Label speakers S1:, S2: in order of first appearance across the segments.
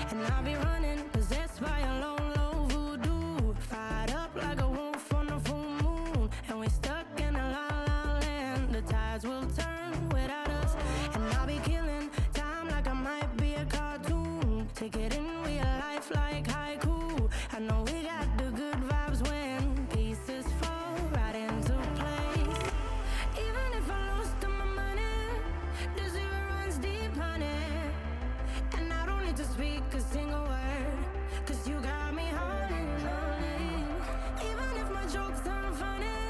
S1: And I'll be running, possessed by a low, low voodoo. Fired up like a wolf on the full moon. And we're stuck in a la la land. The tides will turn without us. And I'll be killing time like I might be a cartoon. Take it in real life like haiku. I know we got the good vibes when pieces fall right into place. Even if I lost all my money, the zero runs deep, honey. And I don't need to speak a single word, 'cause you got me holding, holding. Even if my jokes aren't funny,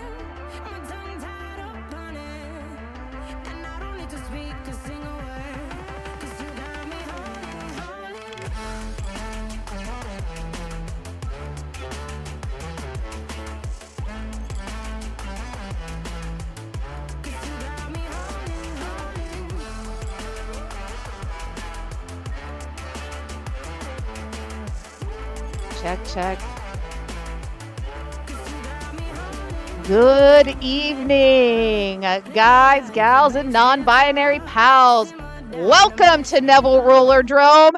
S1: my tongue tied up on it. And I don't need to speak a single word, 'cause you got me holding, holding. 'Cause you got me holding, holding.
S2: Check, check. Good evening, guys, gals, and non-binary pals. Welcome to Neville Rollerdrome.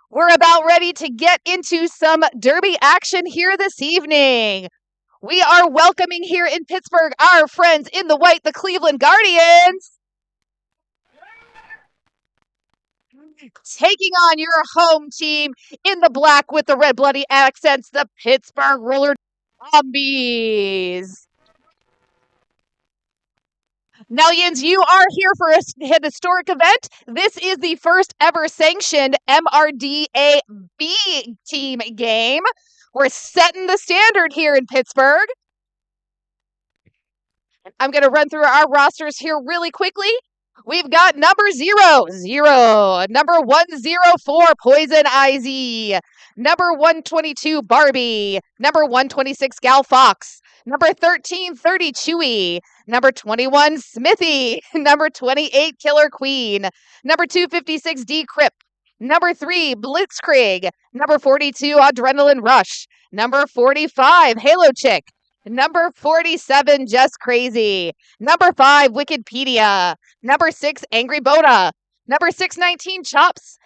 S2: We're about ready to get into some derby action here this evening. We are welcoming here in Pittsburgh our friends in the white, the Cleveland Guardians. Taking on your home team in the black with the red bloody accents, the Pittsburgh ZomBees. Now, Yins, you are here for a historic event. This is the first ever sanctioned MRDA B-Team game. We're setting the standard here in Pittsburgh. I'm going to run through our rosters here really quickly. We've got number 0, number 104, Poison Izzy, number 122, Barbie, number 126, Gal Fox, number 1330, Chewy, number 21, Smithy, number 28, Killer Queen, number 256, D Crip, number 3, Blitzkrieg, number 42, Adrenaline Rush, number 45, Halo Chick, number 47, Just Crazy. Number 5, Wikipedia. Number 6, Angry Boda. Number 619, Chops.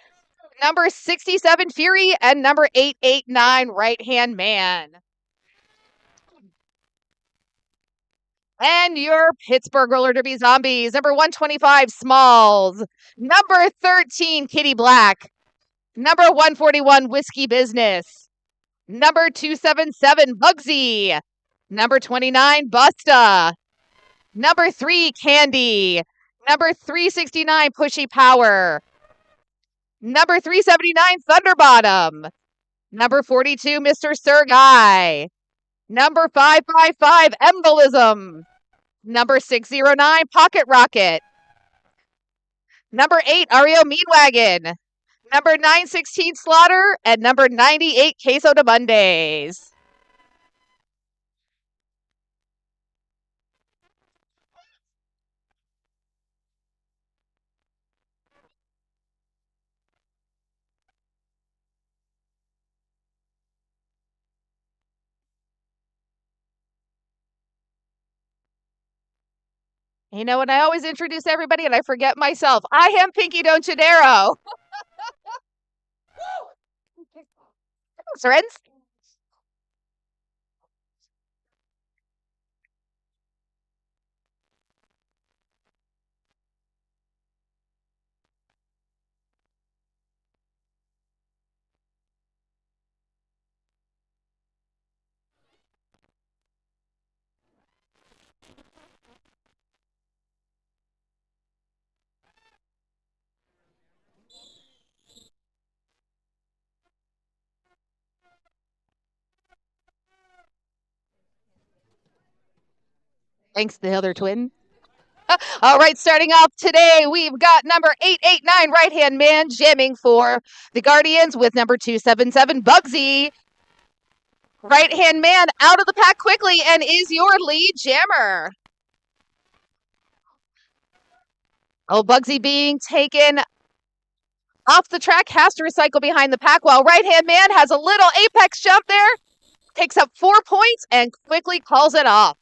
S2: Number 67, Fury. And number 889, Right Hand Man. And your Pittsburgh Roller Derby Zombies. Number 125, Smalls. Number 13, Kitty Black. Number 141, Whiskey Business. Number 277, Bugsy. Number 29, Busta. Number 3, Candy. Number 369, Pushy Power. Number 379, Thunderbottom. Number 42, Mr. Sir Guy. Number 555, Embolism. Number 609, Pocket Rocket. Number 8, Ario Meanwagon. Number 916, Slaughter. And number 98, Queso de Mondays. You know, and I always introduce everybody and I forget myself. I am Pinky Donchadero. Friends. Thanks, the other twin. All right, starting off today, we've got number 889, Right Hand Man, jamming for the Guardians with number 277, Bugsy. Right Hand Man out of the pack quickly and is your lead jammer. Oh, Bugsy being taken off the track, has to recycle behind the pack while Right Hand Man has a little apex jump there, takes up 4 points and quickly calls it off.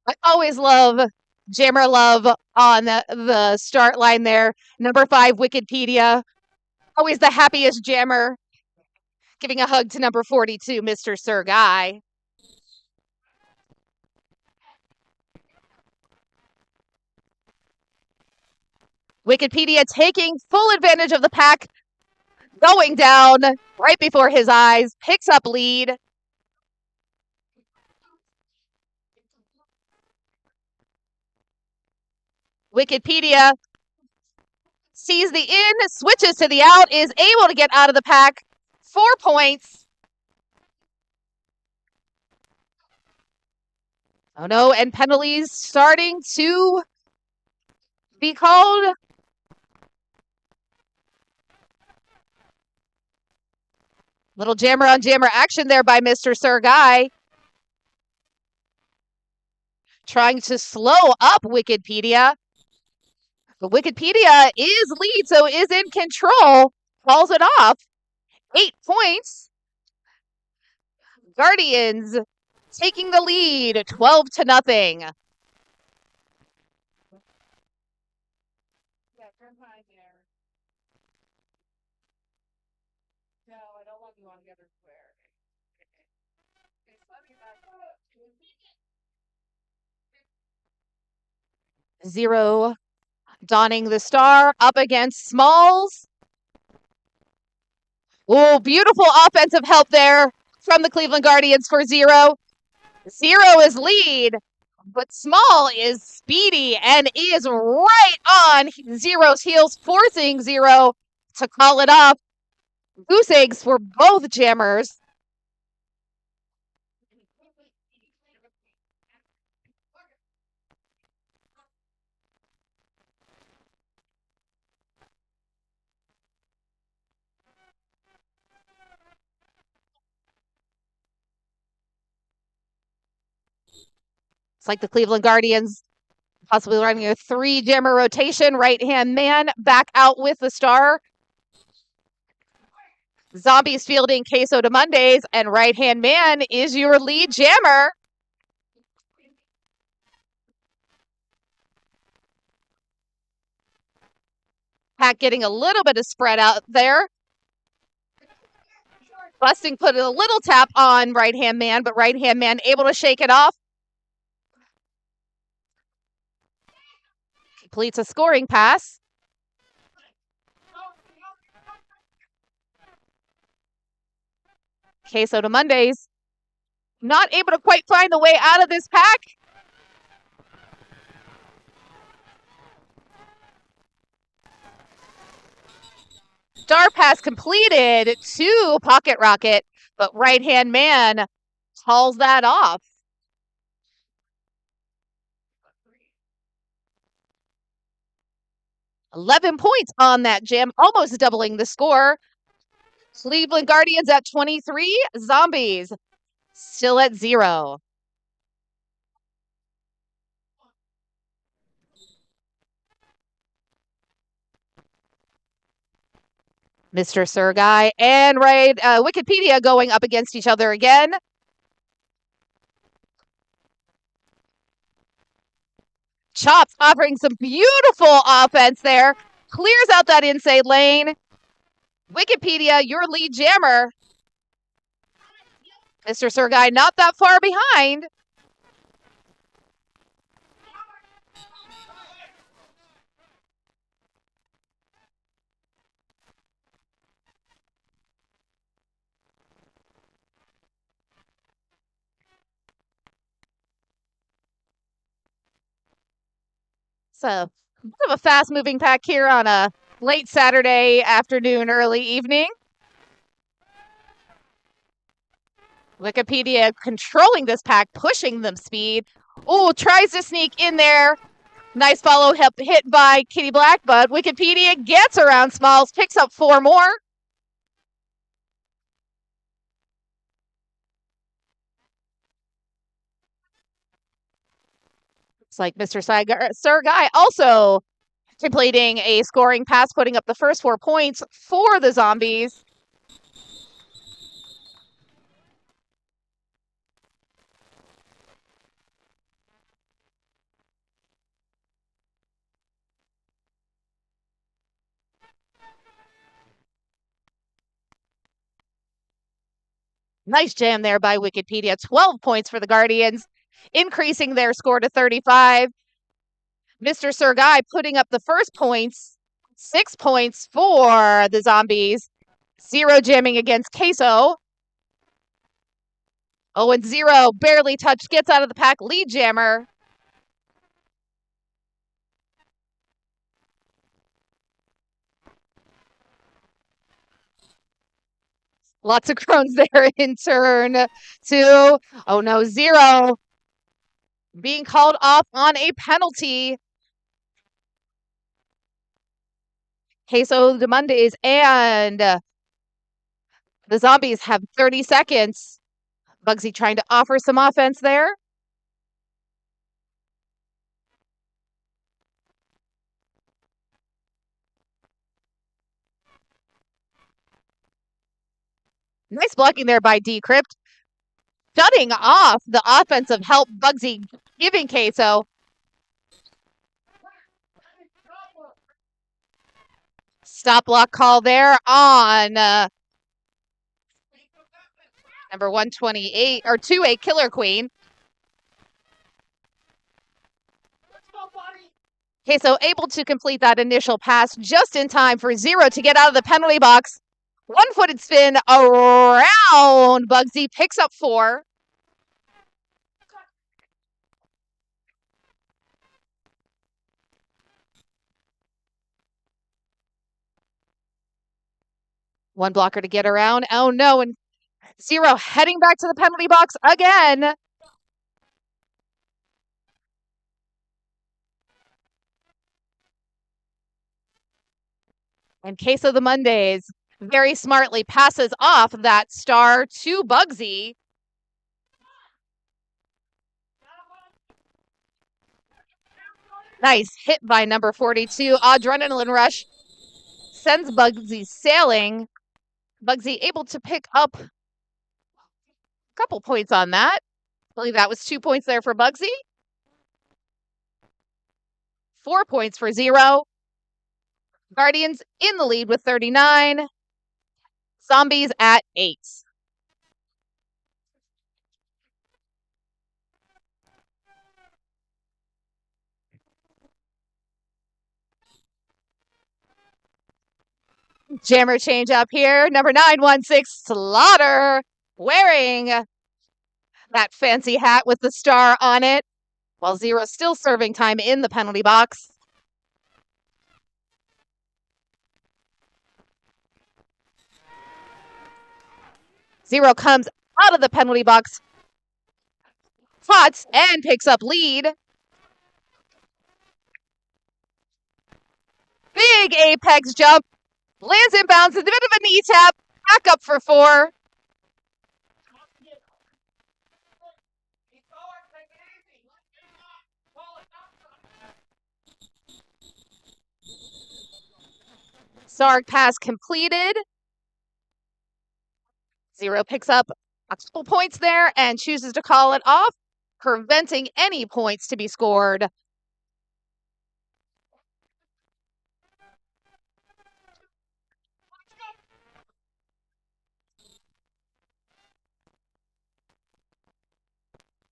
S2: I always love Jammer Love on the start line there. Number 5, Wikipedia. Always the happiest jammer. Giving a hug to number 42, Mr. Sir Guy. Wikipedia taking full advantage of the pack, going down right before his eyes, picks up lead. Wikipedia sees the in, switches to the out, is able to get out of the pack. 4 points. Oh no, and penalties starting to be called. Little jammer on jammer action there by Mr. Sir Guy. Trying to slow up Wikipedia. But Wikipedia is lead, so is in control. Calls it off. 8 points. Guardians taking the lead, 12-0. Zero donning the star up against Smalls. Oh, beautiful offensive help there from the Cleveland Guardians for Zero. Zero is lead, but Small is speedy and is right on Zero's heels, forcing Zero to call it off. Goose eggs for both jammers. It's like the Cleveland Guardians possibly running a 3-jammer rotation. Right-hand man back out with the star. Zombies fielding Queso de Mondays, and right-hand man is your lead jammer. Pack getting a little bit of spread out there. Busting put a little tap on right-hand man, but right-hand man able to shake it off. Completes a scoring pass. Queso de Mondays not able to quite find the way out of this pack. Star pass completed to Pocket Rocket, but right-hand man hauls that off. $11 points on that jam, almost doubling the score. Cleveland Guardians at 23, Zombies still at 0. Mr. Sir Guy and Wikipedia going up against each other again. Chops offering some beautiful offense there. Clears out that inside lane. Wikipedia, your lead jammer. Mr. Sir Guy not that far behind. So, a bit of a fast-moving pack here on a late Saturday afternoon, early evening. Wikipedia controlling this pack, pushing them speed. Oh, tries to sneak in there. Nice follow hit by Kitty Blackbud. Wikipedia gets around Smalls, picks up 4 more. Looks like Mr. Sir Guy also completing a scoring pass, putting up the first 4 points for the Zombies. Nice jam there by Wikipedia. 12 points for the Guardians, increasing their score to 35. Mr. Sergai putting up the first points. 6 points for the Zombies. 0 jamming against Queso. 0-0, barely touched, gets out of the pack, lead jammer. Lots of crones there in turn 2. Oh no, 0. Being called off on a penalty. Queso de Mondays and the Zombies have 30 seconds. Bugsy trying to offer some offense there. Nice blocking there by Decrypt. Shutting off the offensive help Bugsy giving Queso. Stop block call there on number 128 or 28 Killer Queen. Queso able to complete that initial pass just in time for 0 to get out of the penalty box. One-footed spin around Bugsy, picks up 4. One blocker to get around. Oh no, and 0 heading back to the penalty box again. And Queso the Mondays very smartly passes off that star to Bugsy. Nice hit by number 42. Adrenaline Rush sends Bugsy sailing. Bugsy able to pick up a couple points on that. I believe that was 2 points there for Bugsy. 4 points for 0. Guardians in the lead with 39. Zombies at 8. Jammer change up here. Number 916 Slaughter wearing that fancy hat with the star on it, while 0 still serving time in the penalty box. Zero comes out of the penalty box, pots, and picks up lead. Big apex jump. Lands inbounds, a bit of a knee tap. Back up for 4. Sarg pass completed. 0 picks up a couple points there and chooses to call it off, preventing any points to be scored.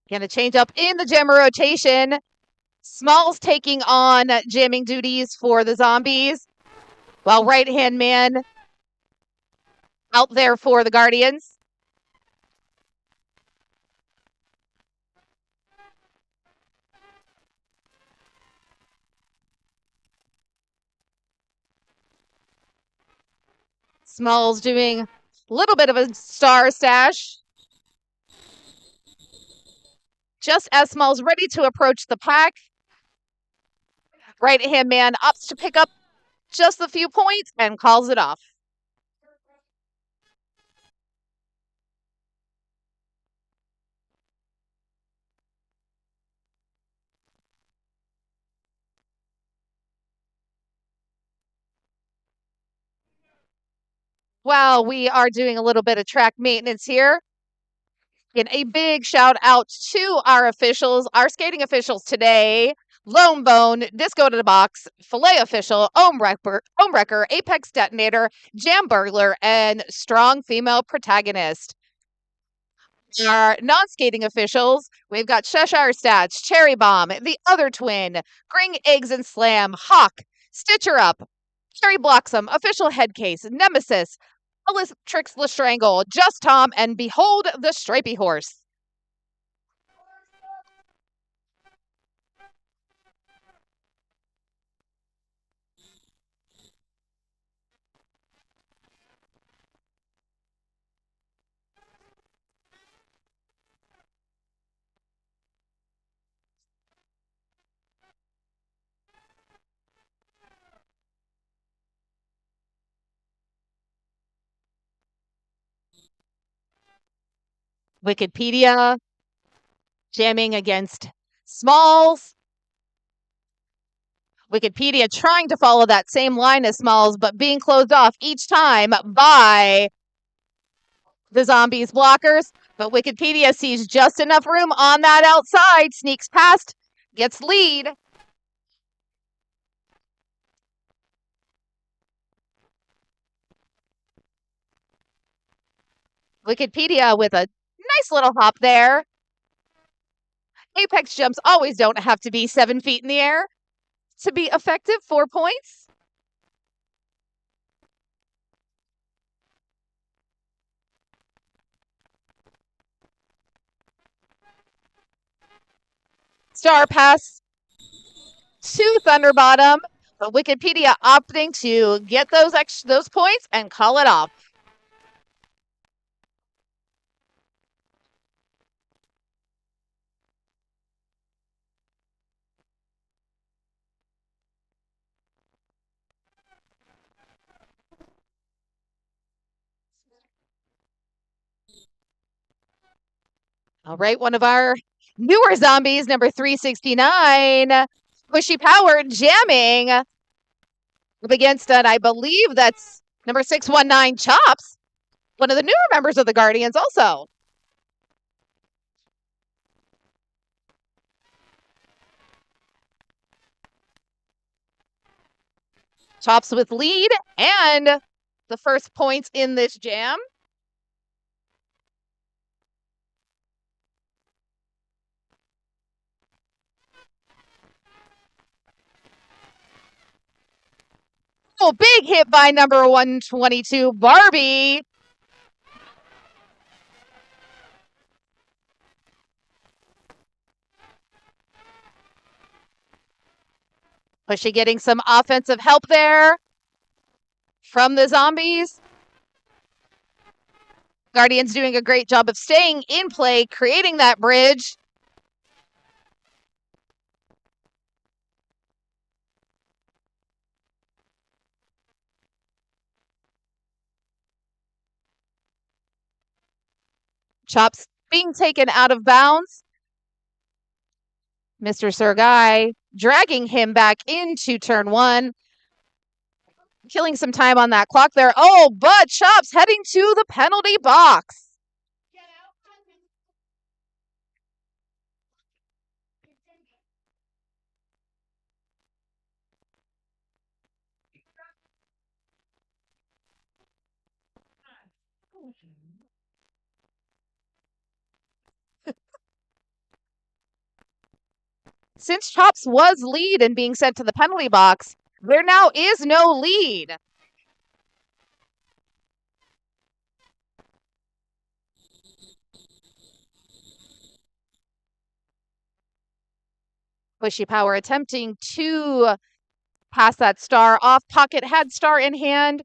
S2: Gonna change up in the jammer rotation. Smalls taking on jamming duties for the Zombies, while right-hand man out there for the Guardians. Smalls doing a little bit of a star stash. Just as Smalls ready to approach the pack, right-hand man opts to pick up just a few points and calls it off. While we are doing a little bit of track maintenance here, and a big shout out to our officials, our skating officials today: Lone Bone, Disco to the Box, Filet Official, Wrecker, Apex Detonator, Jam Burglar, and Strong Female Protagonist. Our non-skating officials, we've got Cheshire Stats, Cherry Bomb, The Other Twin, Gring Eggs and Slam, Hawk, Stitcher Up, Cherry Bloxam, Official Headcase, Nemesis, Tricks Lestrangle, Just Tom, and Behold the Stripey Horse. Wikipedia jamming against Smalls. Wikipedia trying to follow that same line as Smalls, but being closed off each time by the Zombies blockers. But Wikipedia sees just enough room on that outside, sneaks past, gets lead. Wikipedia with a nice little hop there. Apex jumps always don't have to be 7 feet in the air to be effective. 4 points. Star pass to Thunderbottom, but Wikipedia opting to get those points and call it off. All right, one of our newer zombies, number 369, Pushy Power jamming up against it. I believe that's number 619, Chops, one of the newer members of the Guardians also. Chops with lead and the first points in this jam. Oh, big hit by number 122, Barbie. Pushy getting some offensive help there from the Zombies. Guardians doing a great job of staying in play, creating that bridge. Chops being taken out of bounds. Mr. Sergai dragging him back into turn 1. Killing some time on that clock there. Oh, but Chops heading to the penalty box. Since Chops was lead and being sent to the penalty box, there now is no lead. Pushy Power attempting to pass that star off. Pocket had star in hand,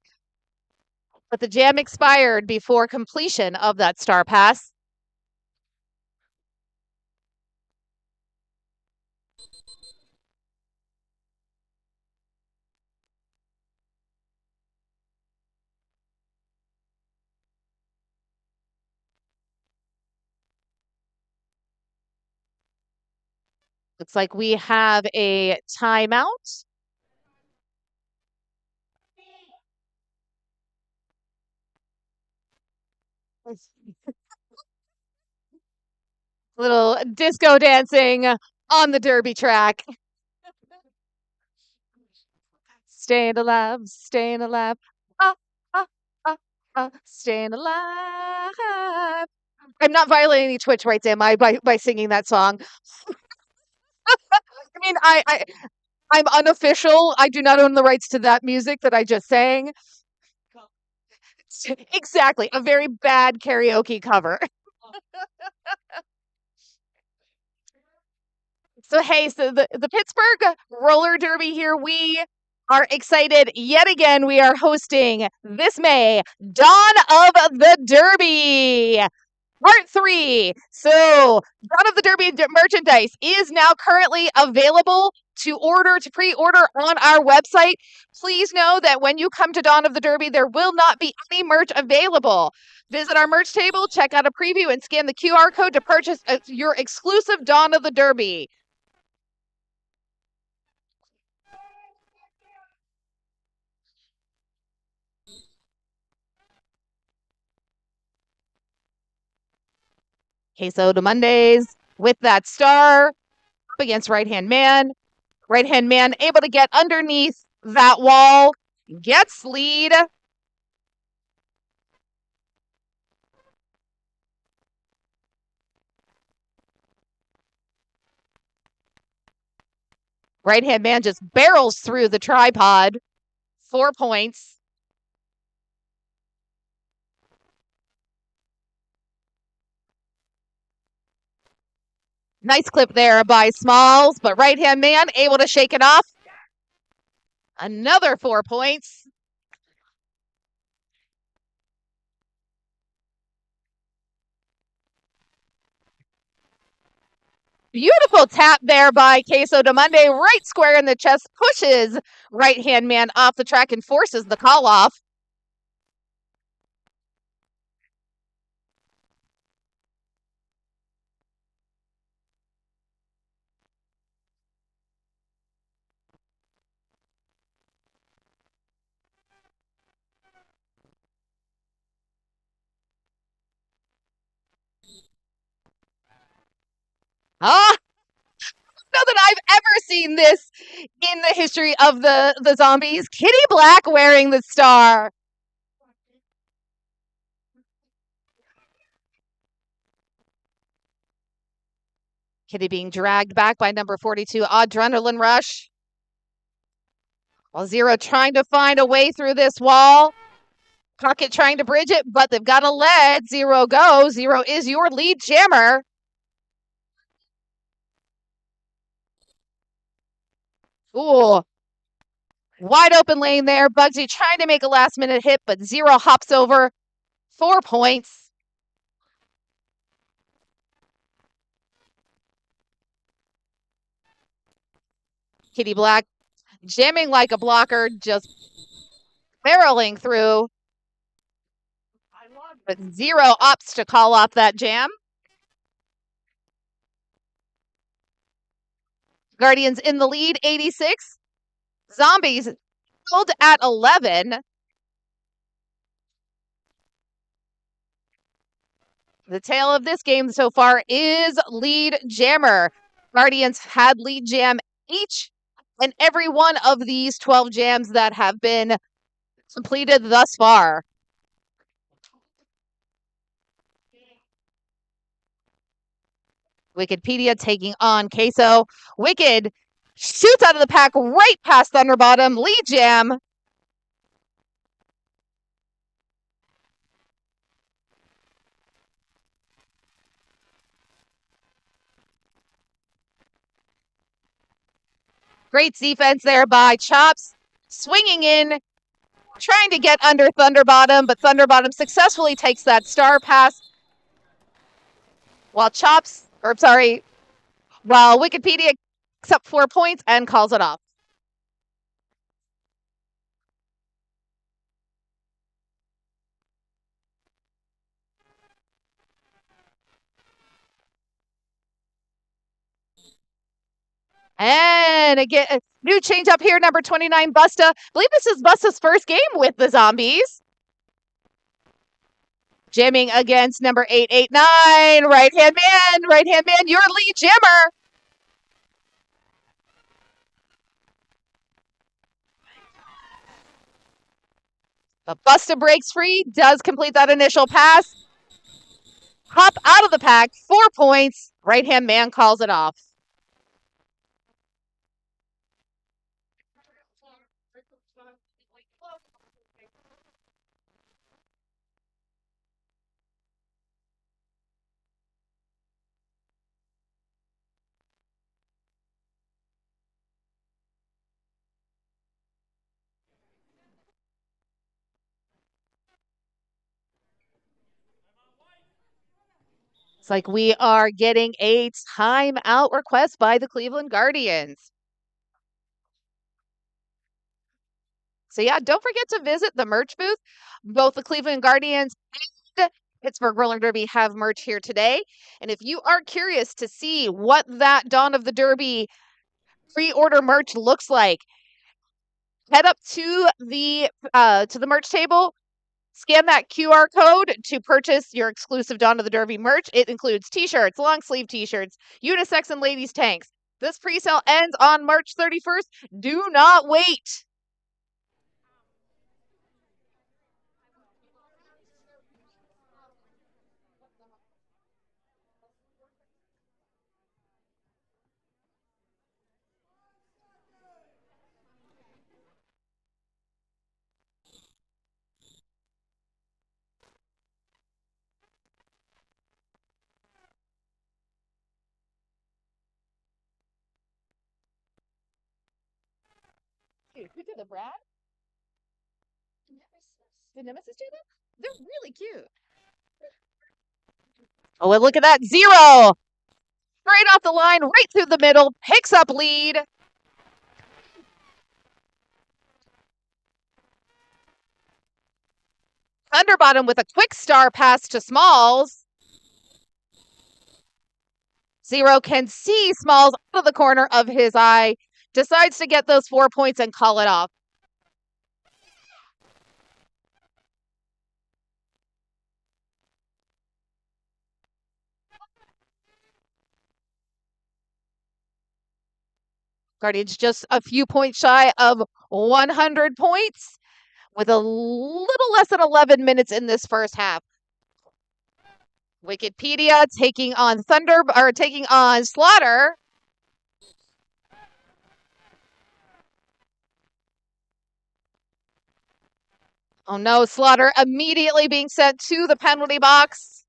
S2: but the jam expired before completion of that star pass. Looks like we have a timeout. Little disco dancing on the derby track. Staying alive, staying alive. Ah, ah, ah, ah, staying alive. I'm not violating any Twitch rights, am I, by singing that song? I mean, I'm unofficial. I do not own the rights to that music that I just sang. Exactly, a very bad karaoke cover. So hey, so the Pittsburgh Roller Derby here, we are excited yet again. We are hosting this May Dawn of the Derby. Part 3. So, Dawn of the Derby merchandise is now currently available to pre-order on our website. Please know that when you come to Dawn of the Derby, there will not be any merch available. Visit our merch table, check out a preview, and scan the QR code to purchase your exclusive Dawn of the Derby. Queso de Mondays with that star up against right-hand man. Right-hand man able to get underneath that wall, gets lead. Right-hand man just barrels through the tripod. 4 points. Nice clip there by Smalls, but right-hand man able to shake it off. Another 4 points. Beautiful tap there by Queso de Monday, right square in the chest, pushes right-hand man off the track and forces the call off. Ah, know that I've ever seen this in the history of the zombies. Kitty Black wearing the star. Kitty being dragged back by number 42, Adrenaline Rush. While Zero trying to find a way through this wall. Pocket trying to bridge it, but they've got to let Zero go. Zero is your lead jammer. Ooh. Wide open lane there. Bugsy trying to make a last minute hit, but Zero hops over. 4 points. Kitty Black jamming like a blocker, just barreling through. But Zero opts to call off that jam. Guardians in the lead, 86. Zombies held at 11. The tale of this game so far is lead jammer. Guardians had lead jam each and every one of these 12 jams that have been completed thus far. Wikipedia taking on Queso. Wicked shoots out of the pack right past Thunderbottom. Lead jam. Great defense there by Chops. Swinging in, trying to get under Thunderbottom, but Thunderbottom successfully takes that star pass. While Wikipedia picks up 4 points and calls it off. And again, new change up here, number 29, Busta. I believe this is Busta's first game with the Zombies. Jamming against number 889, right-hand man, your lead jammer. But Busta breaks free, does complete that initial pass. Hop out of the pack, 4 points. Right-hand man calls it off. It's like we are getting a timeout request by the Cleveland Guardians. So yeah, don't forget to visit the merch booth. Both the Cleveland Guardians and Pittsburgh Roller Derby have merch here today. And if you are curious to see what that Dawn of the Derby pre-order merch looks like, head up to the merch table. Scan that QR code to purchase your exclusive Dawn of the Derby merch. It includes t-shirts, long sleeve t-shirts, unisex and ladies tanks. This pre-sale ends on March 31st. Do not wait. Dude, who did the Brad? Did Nemesis do them? They're really cute. Oh, and look at that. 0. Straight off the line, right through the middle, picks up lead. Thunderbottom with a quick star pass to Smalls. 0 can see Smalls out of the corner of his eye, decides to get those 4 points and call it off. Guardians just a few points shy of 100 points with a little less than 11 minutes in this first half. Wikipedia taking on Slaughter. Oh no, Slaughter immediately being sent to the penalty box.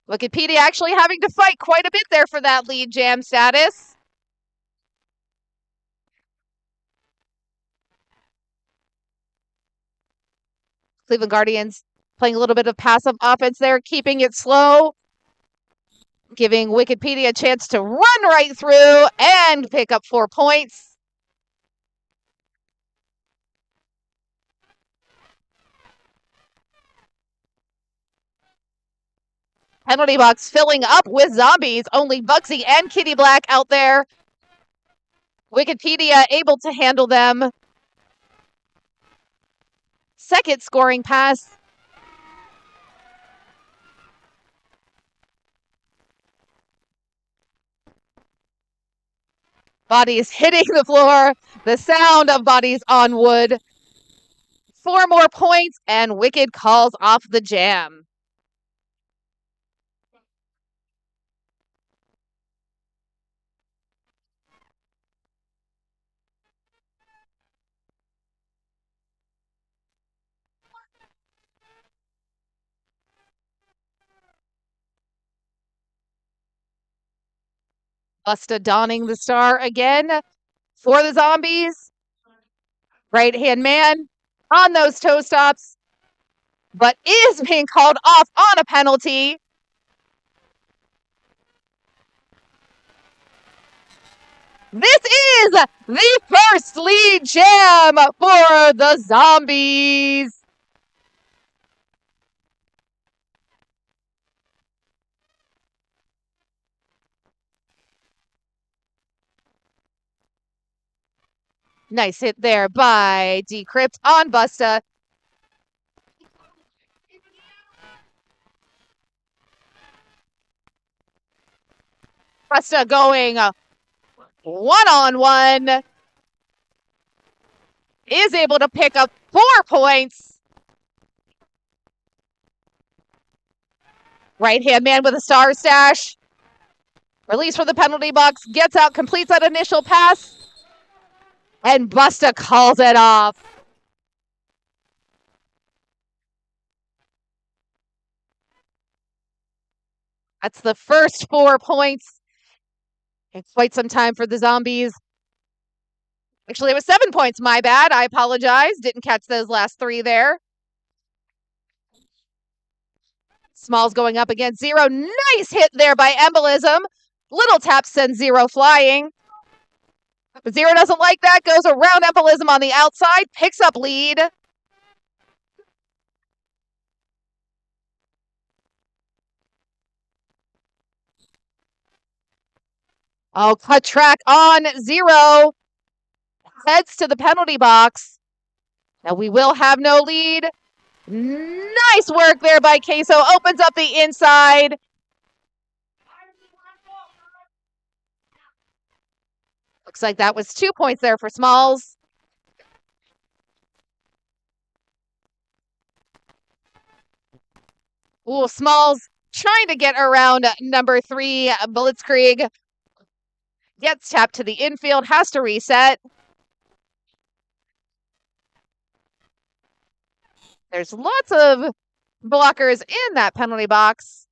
S2: Wikipedia actually having to fight quite a bit there for that lead jam status. Cleveland Guardians playing a little bit of passive offense there, keeping it slow, giving Wikipedia a chance to run right through and pick up 4 points. Penalty box filling up with zombies. Only Bugsy and Kitty Black out there. Wikipedia able to handle them. Second scoring pass. Bodies hitting the floor. The sound of bodies on wood. 4 more points, and Wicked calls off the jam. Busta donning the star again for the zombies. Right-hand man on those toe stops, but is being called off on a penalty. This is the first lead jam for the zombies. Nice hit there by Decrypt on Busta. Busta going one-on-one. Is able to pick up 4 points. Right-hand man with a star stash. Release from the penalty box. Gets out, completes that initial pass. And Busta calls it off. That's the first 4 points in quite some time for the Zombies. Actually, it was 7 points. My bad. I apologize. Didn't catch those last 3 there. Smalls going up against Zero. Nice hit there by Embolism. Little tap sends Zero flying. But Zero doesn't like that. Goes around Embolism on the outside. Picks up lead. Oh, cut track on Zero. Heads to the penalty box. Now we will have no lead. Nice work there by Queso. Opens up the inside. Looks like that was 2 points there for Smalls. Ooh, Smalls trying to get around number 3, Blitzkrieg. Gets tapped to the infield, has to reset. There's lots of blockers in that penalty box.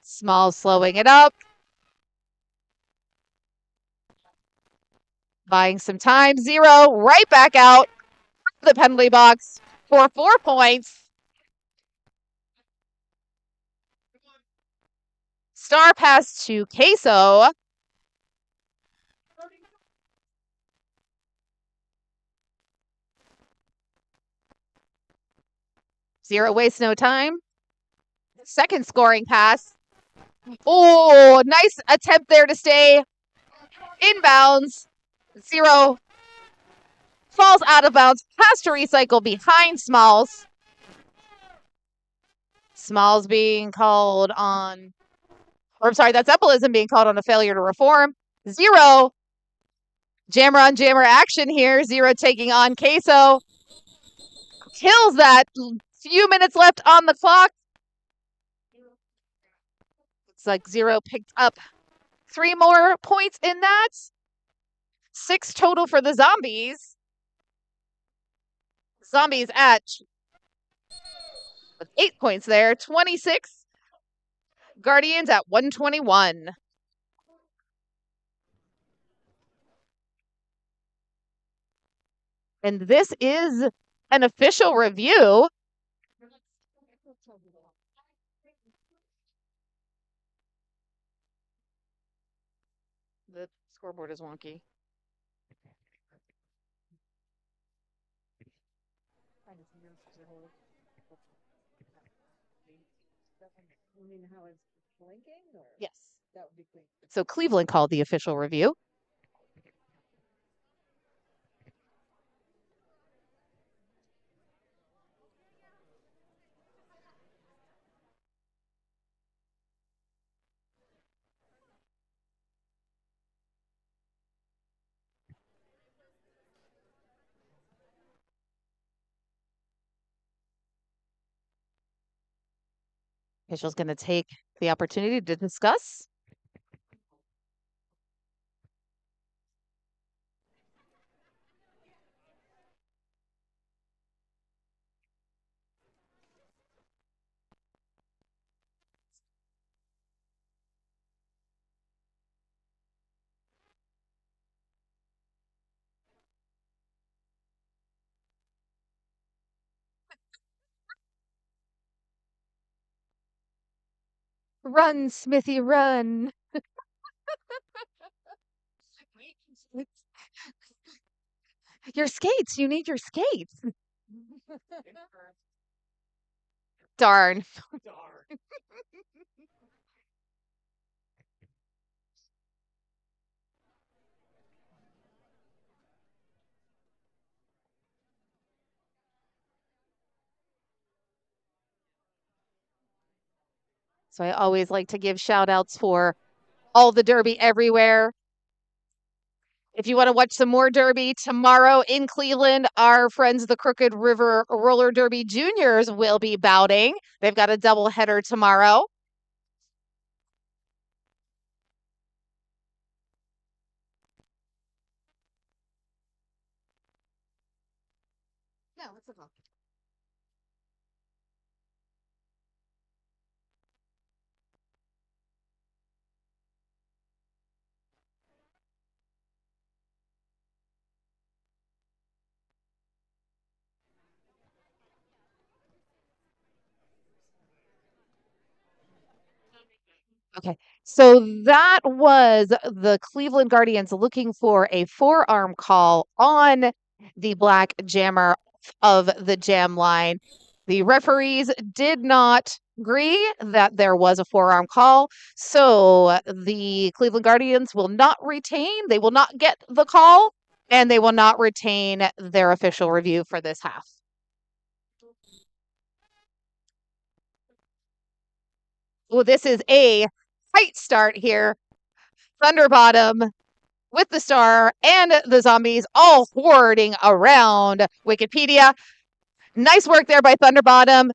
S2: Smalls slowing it up. Buying some time. Zero right back out the penalty box for 4 points. Star pass to Queso. Zero wastes no time. Second scoring pass. Oh, nice attempt there to stay inbounds. Zero falls out of bounds. Has to recycle behind Smalls. Smalls being called on, or I'm sorry, that's Embolism being called on a failure to reform. Zero. Jammer on jammer action here. Zero taking on Queso. Kills that. Few minutes left on the clock. Looks like Zero picked up 3 more points in that. 6 total for the Zombies. Zombies at with 8 points there. 26. Guardians at 121. And this is an official review. The scoreboard is wonky. Yes. So Cleveland called the official review. Official's going to take the opportunity to discuss. Run, Smithy, run. Your skates. You need your skates. Darn. So I always like to give shout outs for all the Derby everywhere. If you want to watch some more Derby tomorrow in Cleveland, our friends, the Crooked River Roller Derby Juniors, will be bouting. They've got a doubleheader tomorrow. No, it's okay. Okay. So that was the Cleveland Guardians looking for a forearm call on the black jammer of the jam line. The referees did not agree that there was a forearm call. So the Cleveland Guardians will not retain, they will not get the call, and they will not retain their official review for this half. Well, this is a tight start here. Thunderbottom with the star and the zombies all hoarding around Wikipedia. Nice work there by Thunderbottom.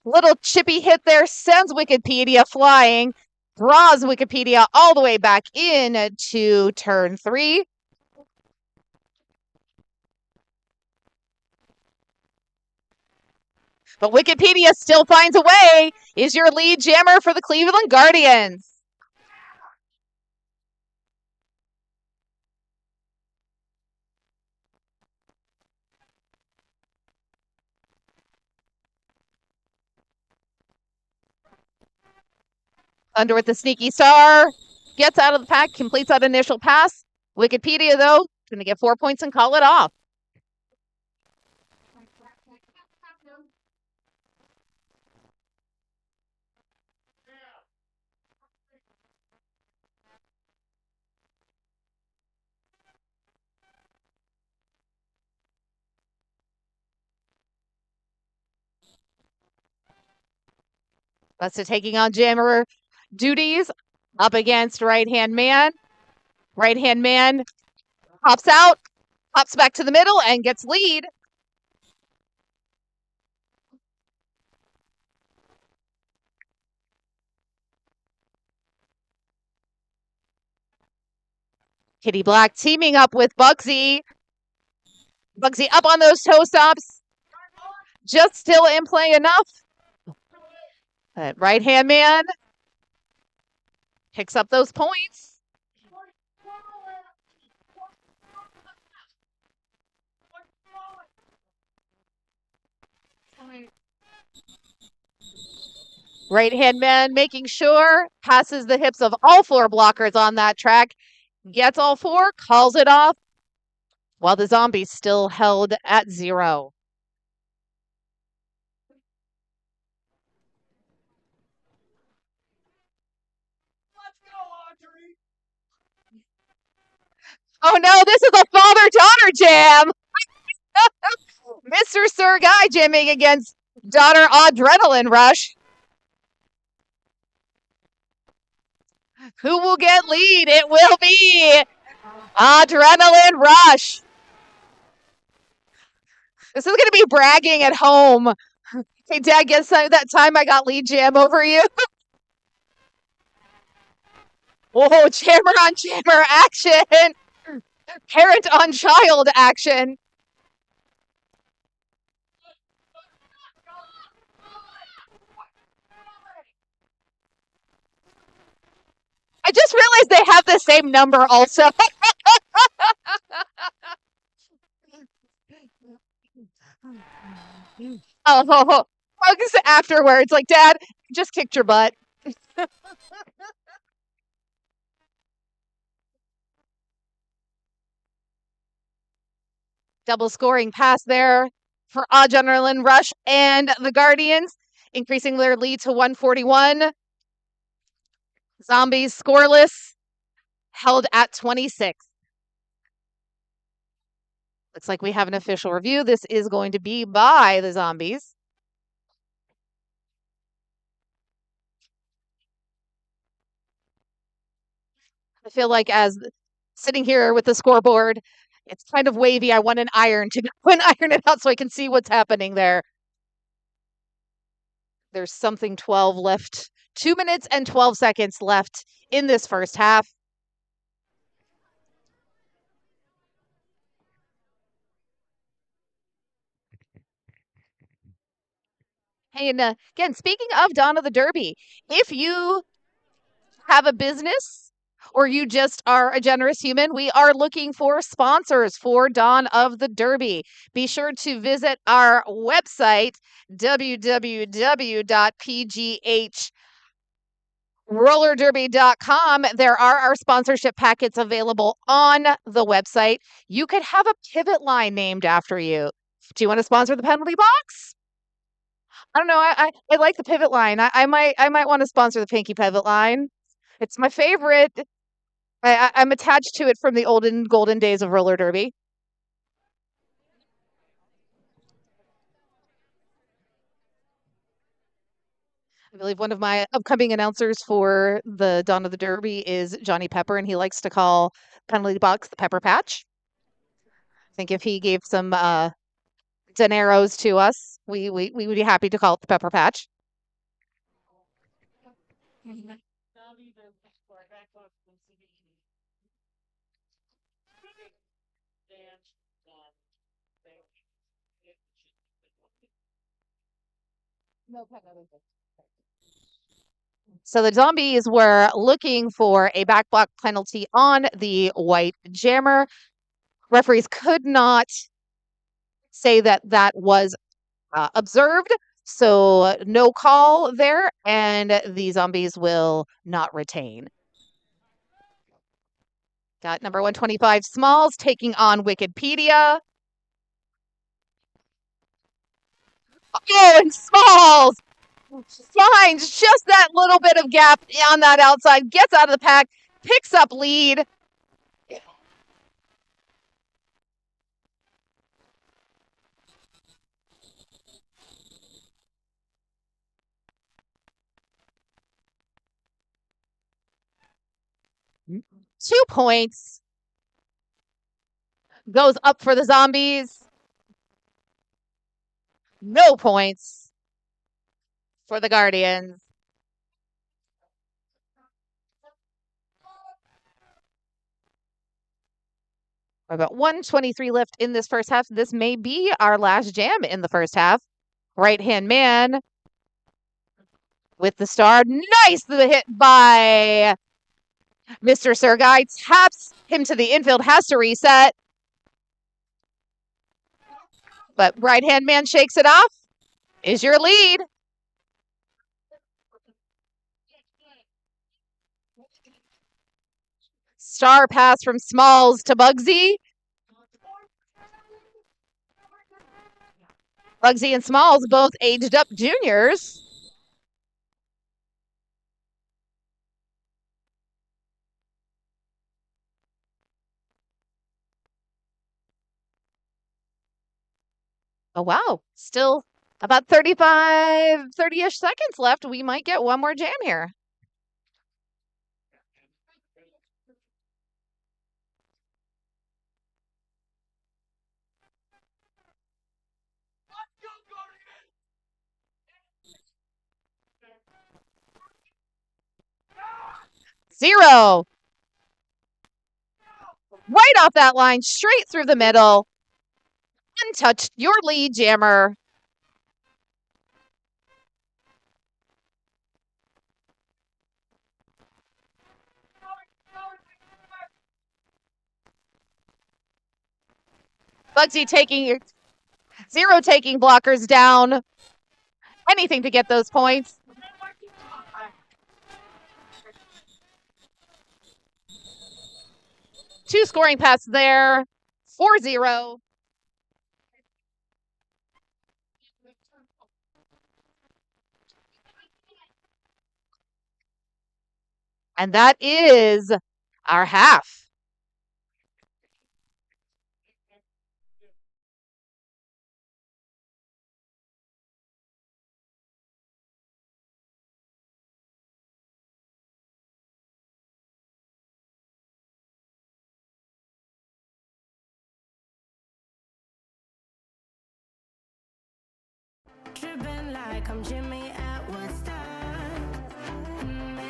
S2: Little chippy hit there sends Wikipedia flying, draws Wikipedia all the way back in to turn 3. But Wikipedia still finds a way. Is your lead jammer for the Cleveland Guardians. Thunder with the sneaky star. Gets out of the pack, completes that initial pass. Wikipedia, though, going to get 4 points and call it off. Busta taking on jammer duties up against right-hand man. Right-hand man pops out, pops back to the middle, and gets lead. Kitty Black teaming up with Bugsy. Bugsy up on those toe stops. Just still in play enough. But right-hand man picks up those points. Right-hand man making sure, passes the hips of all 4 blockers on that track, gets all 4, calls it off, while the zombies still held at 0. Oh no, this is a father-daughter jam! Mr. Sir Guy jamming against daughter Adrenaline Rush. Who will get lead? It will be Adrenaline Rush. This is going to be bragging at home. Hey, Dad, guess that time I got lead jam over you? Whoa, jammer on jammer action. Parent on child action. I just realized they have the same number also. Oh, hugs afterwards. Like, Dad, just kicked your butt. Double scoring pass there for Adrenaline Rush and the Guardians, increasing their lead to 141. Zombies scoreless, held at 26. Looks like we have an official review. This is going to be by the Zombies. I feel like as sitting here with the scoreboard. It's kind of wavy. I want an iron to go and iron it out so I can see what's happening there. There's something 12 left. 2 minutes and 12 seconds left in this first half. And again, speaking of Dawn of the Derby, if you have a business or you just are a generous human, we are looking for sponsors for Dawn of the Derby. Be sure to visit our website, www.pghrollerderby.com. There are our sponsorship packets available on the website. You could have a pivot line named after you. Do you want to sponsor the penalty box? I don't know. I like the pivot line. I might want to sponsor the Pinky pivot line. It's my favorite. I'm attached to it from the olden golden days of roller derby. I believe one of my upcoming announcers for the Dawn of the Derby is Johnny Pepper, and he likes to call penalty box the Pepper Patch. I think if he gave some dineros to us, we would be happy to call it the Pepper Patch. So the Zombies were looking for a back block penalty on the white jammer. Referees could not say that that was observed, so no call there, and the Zombies will not retain. Got number 125 Smalls taking on Wikipedia. Oh, and Smalls finds just that little bit of gap on that outside, gets out of the pack, picks up lead. Two points. Goes up for the Zombies. No points for the Guardians. We've got 123 left in this first half. This may be our last jam in the first half. Right-hand man with the star. Nice hit by Mr. Sergei. Taps him to the infield. Has to reset. But right-hand man shakes it off. Is your lead. Star pass from Smalls to Bugsy. Bugsy and Smalls both aged up juniors. Oh, wow. Still about 30-ish seconds left. We might get one more jam here. Zero. Right off that line, straight through the middle. Untouched. Your lead, Jammer. Bugsy taking Zero taking blockers down. Anything to get those points. Two scoring passes there. 4-0. And that is our half.
S1: have been like I'm Jimmy at Woodstock. And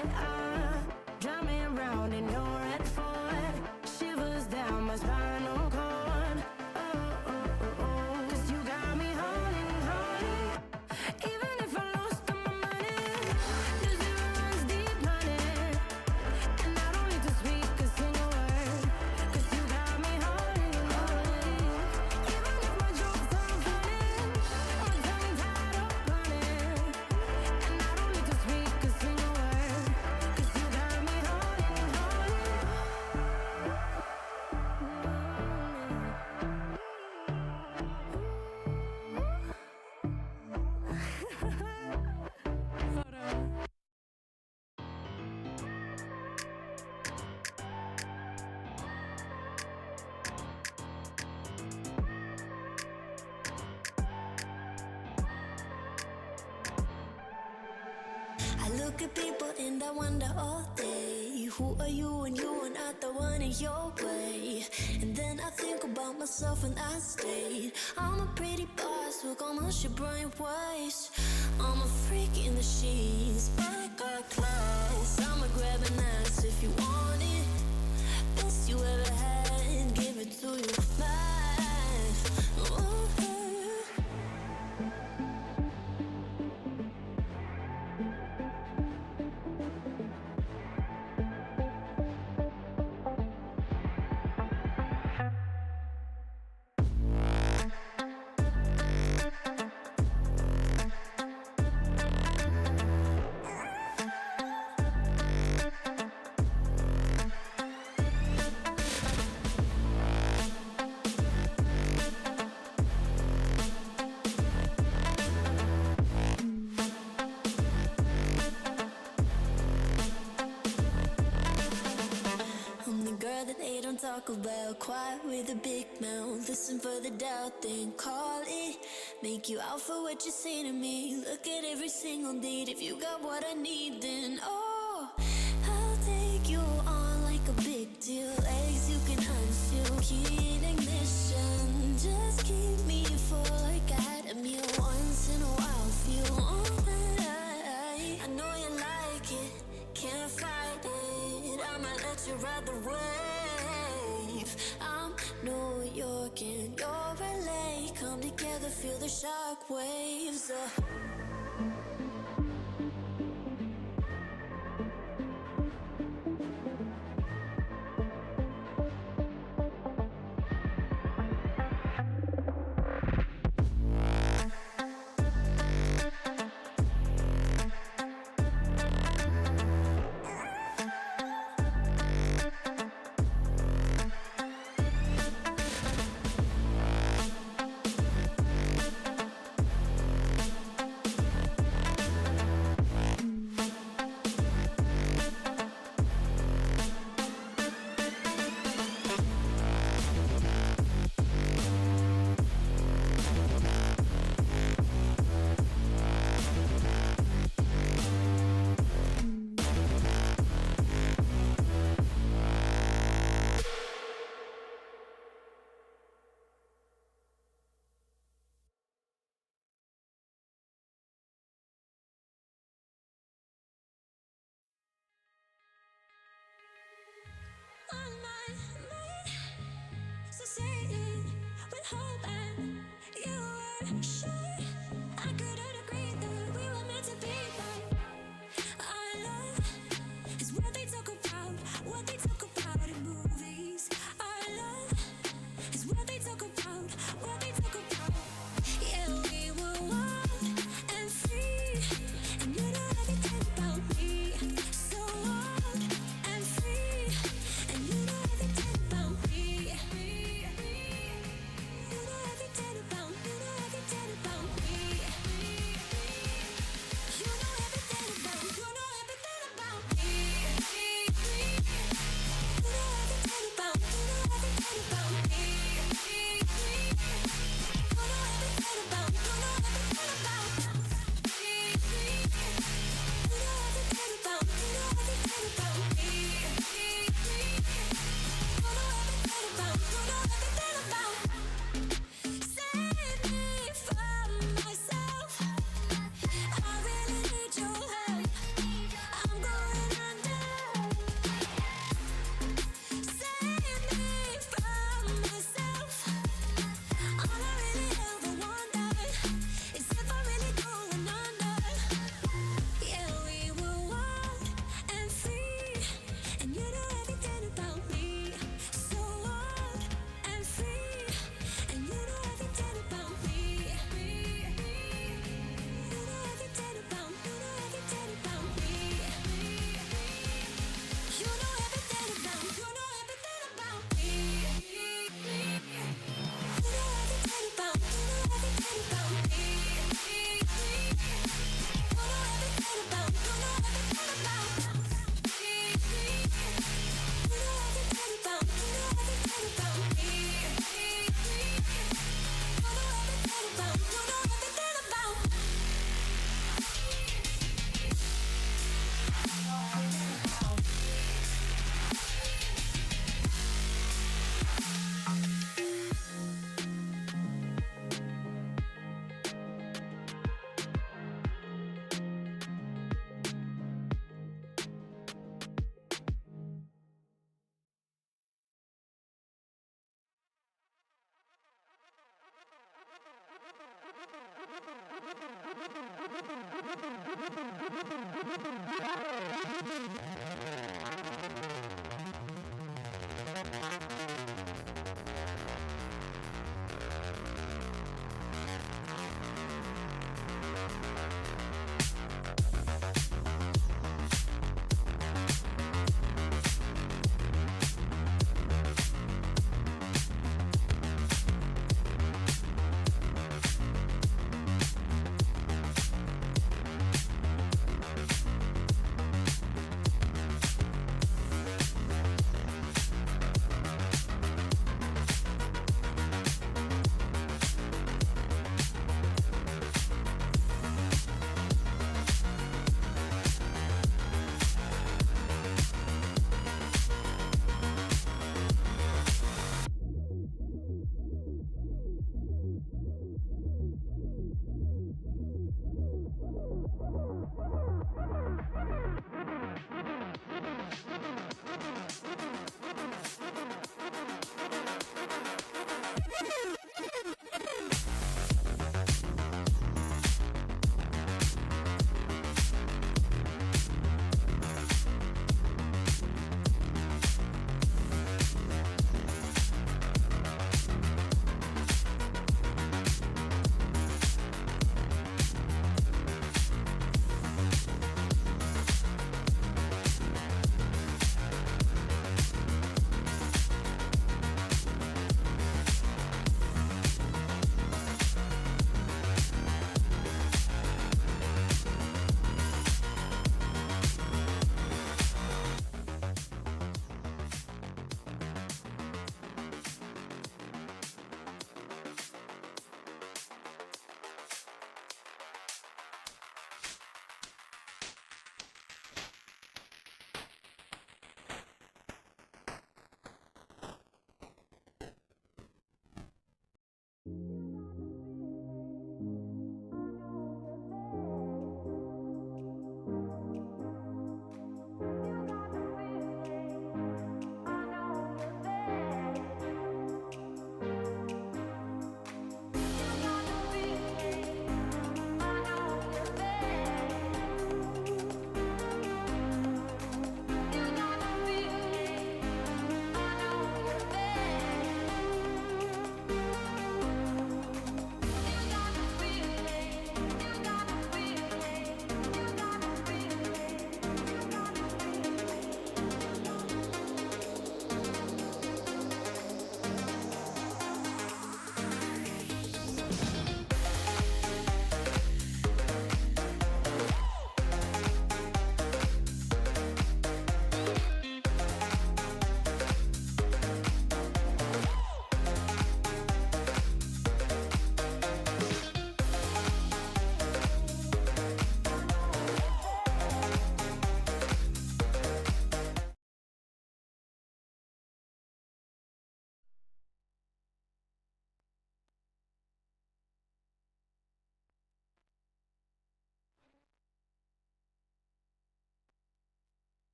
S1: drive me around in your red Ford. Shivers down my spinal cord. Oh, oh, oh, oh. 'Cause you got me holding, holding. Even if I lost all my money, the zero runs deep money. And I don't need to speak a single word. 'Cause you got me holding, holding. Even if my jokes sound funny, my tongue tied up on it. And I don't need to speak a single word. 'Cause you got me holding, holding. Hold on.
S3: I look at people and I wonder all day, who are you and you are not the one in your way. And then I think about myself and I stay. I'm a pretty boss, look on my shit bright ways. I'm a freak in the sheets, but I got class. I'ma grab an ass if you want it. Best you ever had, give it to you back. Ooh. I'm the girl that they don't talk about. Quiet with a big mouth. Listen for the doubt, then call it. Make you out for what you say to me. Look at every single date. If you got what I need, then oh, I'll take you on like a big deal. Legs you can unseal. Key in ignition. Just keep me full like I had a meal. Once in a while, feel alright. I know you like it, can't fight it. I'ma let you ride the wave. I'm New York and you're LA. Come together, feel the shock waves.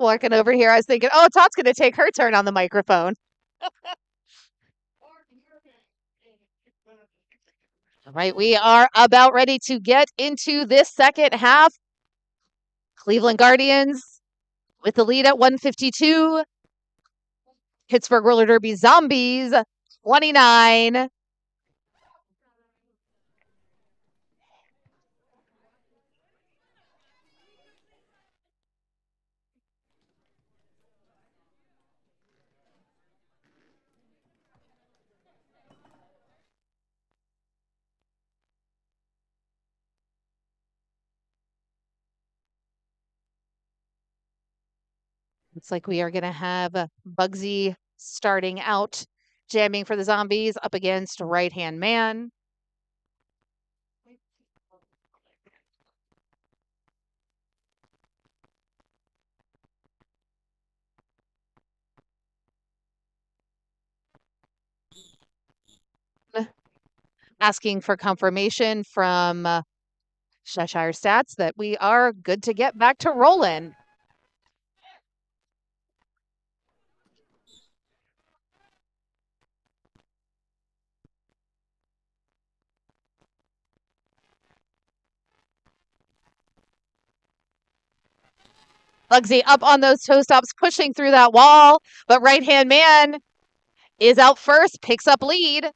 S2: Walking over here, I was thinking, oh, Todd's going to take her turn on the microphone. All right, we are about ready to get into this second half. Cleveland Guardians with the lead at 152. Pittsburgh Roller Derby Zombies 29. Looks like we are going to have Bugsy starting out, jamming for the Zombies up against Right Hand Man. Asking for confirmation from Cheshire Stats that we are good to get back to rolling. Bugsy up on those toe stops, pushing through that wall, but Right Hand Man is out first, picks up lead.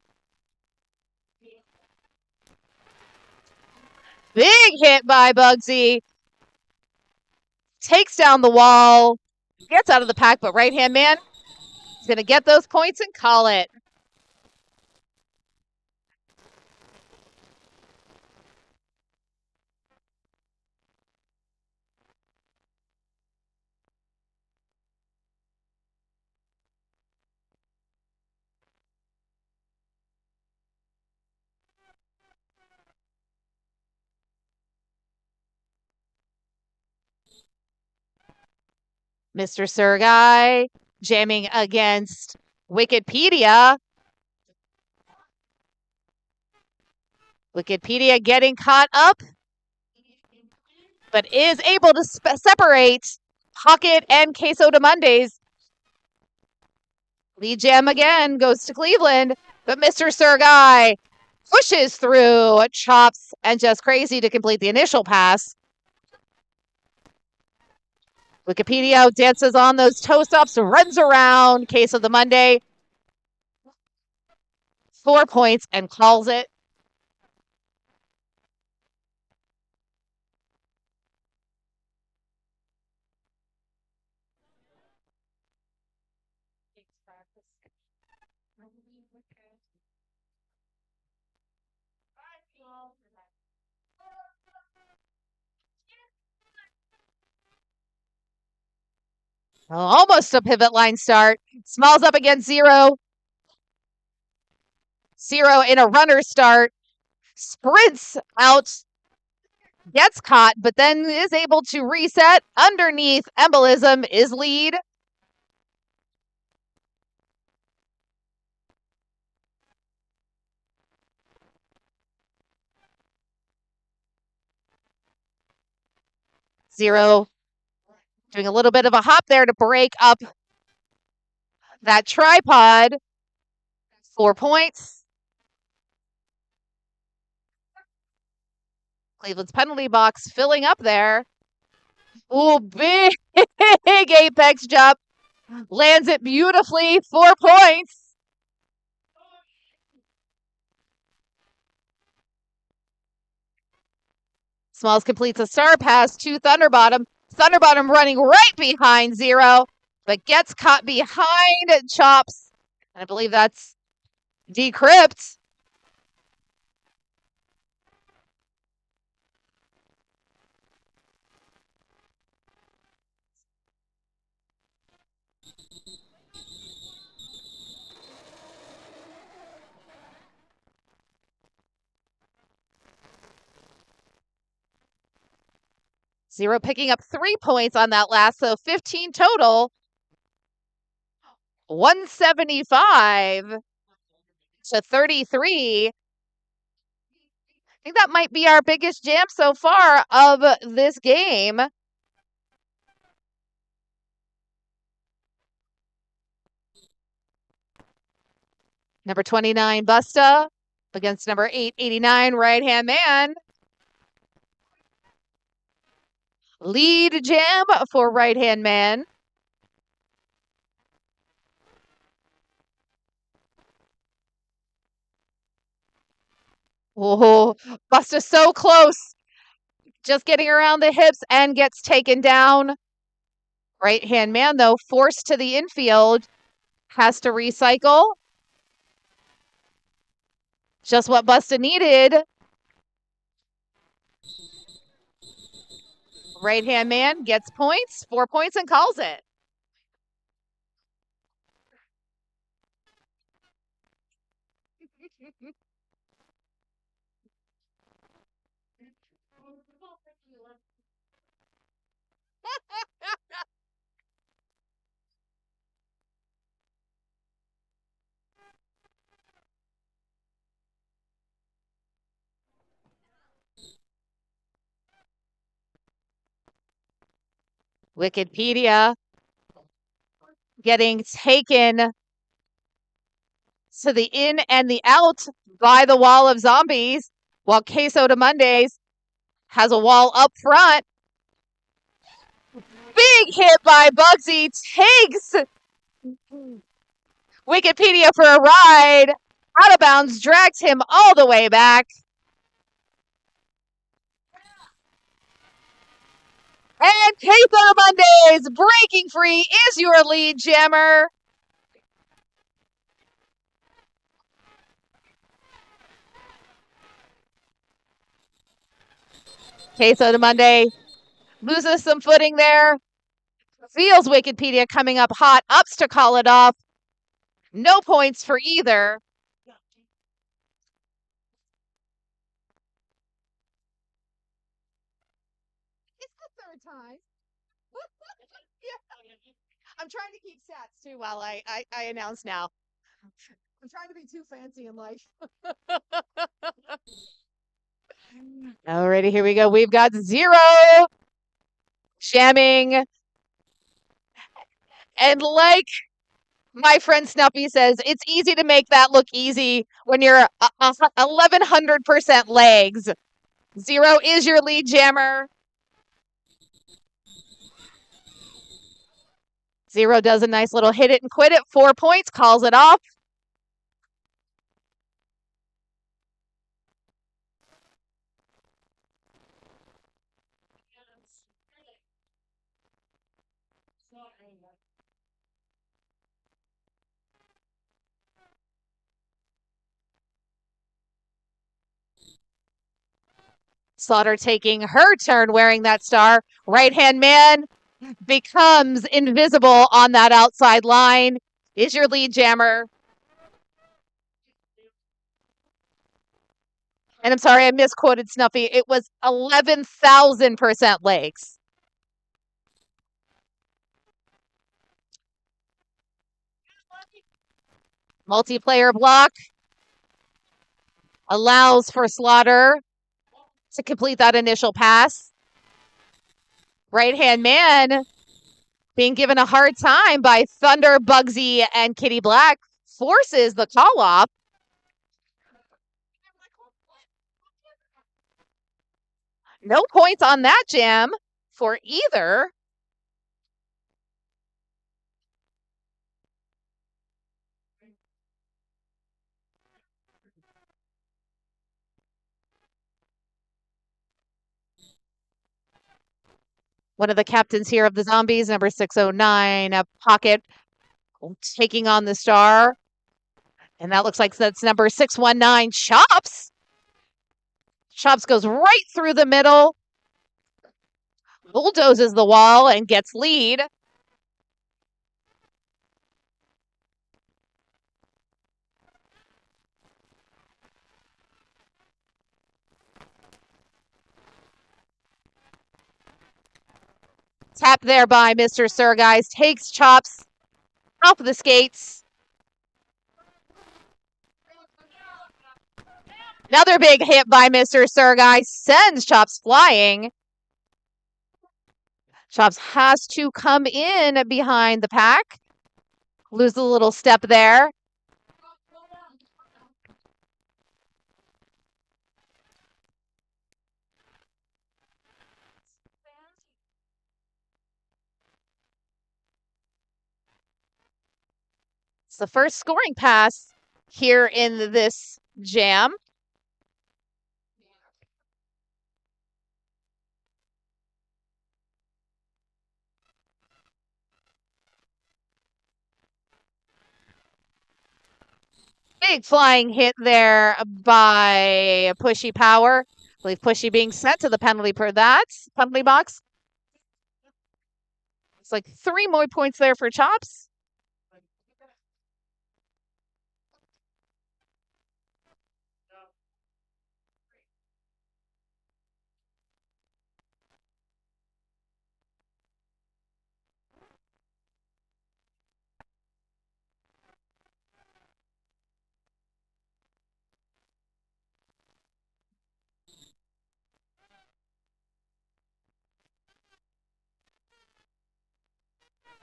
S2: Big hit by Bugsy. Takes down the wall, gets out of the pack, but Right Hand Man is going to get those points and call it. Mr. Sergai jamming against Wikipedia. Wikipedia getting caught up, but is able to separate Pocket and Queso de Mondays. Lead jam again goes to Cleveland, but Mr. Sergai pushes through, chops, and just crazy to complete the initial pass. Wikipedia dances on those toe-stops, runs around Queso de Monday. 4 points and calls it. Almost a pivot line start. Smalls up against Zero. Zero in a runner start. Sprints out. Gets caught, but then is able to reset. Underneath Embolism is lead. Zero doing a little bit of a hop there to break up that tripod. 4 points. Cleveland's penalty box filling up there. Ooh, big apex jump. Lands it beautifully. 4 points. Smalls completes a star pass to Thunderbottom. Thunderbottom running right behind Zero, but gets caught behind Chops. And I believe that's Decrypt. Zero picking up 3 points on that last, so 15 total. 175 to 33. I think that might be our biggest jam so far of this game. Number 29, Busta, against number 889, Right Hand Man. Lead jam for Right Hand Man. Oh, Busta so close. Just getting around the hips and gets taken down. Right Hand Man, though, forced to the infield, has to recycle. Just what Busta needed. Right Hand Man gets points, 4 points, and calls it. Wikipedia getting taken to the in and the out by the wall of zombies, while Queso de Mondays has a wall up front. Big hit by Bugsy, takes Wikipedia for a ride. Out of bounds, drags him all the way back. And Queso de Mondays breaking free is your lead jammer. Queso de Monday loses some footing there. Feels Wikipedia coming up hot, ups to call it off. No points for either. It's the third time. Yeah. I'm trying to keep stats too while I announce now. I'm trying to be too fancy in life. Alrighty, here we go. We've got 0 jamming. And like my friend Snuffy says, it's easy to make that look easy when you're 1100% legs. 0 is your lead jammer. 0 does a nice little hit it and quit it. 4 points, calls it off. Slaughter taking her turn wearing that star. Right Hand Man becomes invisible on that outside line. Is your lead jammer. And I'm sorry, I misquoted Snuffy. It was 11,000% legs. Multiplayer block allows for Slaughter to complete that initial pass. Right Hand Man being given a hard time by Thunder, Bugsy, and Kitty Black forces the call off. No points on that jam for either. One of the captains here of the zombies, number 609, a Pocket, taking on the star. And that looks like that's number 619, Chops. Chops goes right through the middle, bulldozes the wall, and gets lead. Tap there by Mr. Sir, guys. Takes Chops off the skates. Another big hit by Mr. Sir, guys. Sends Chops flying. Chops has to come in behind the pack. Lose a little step there. It's the first scoring pass here in this jam. Big flying hit there by Pushy Power. I believe Pushy being sent to the penalty box. It's like 3 more points there for Chops.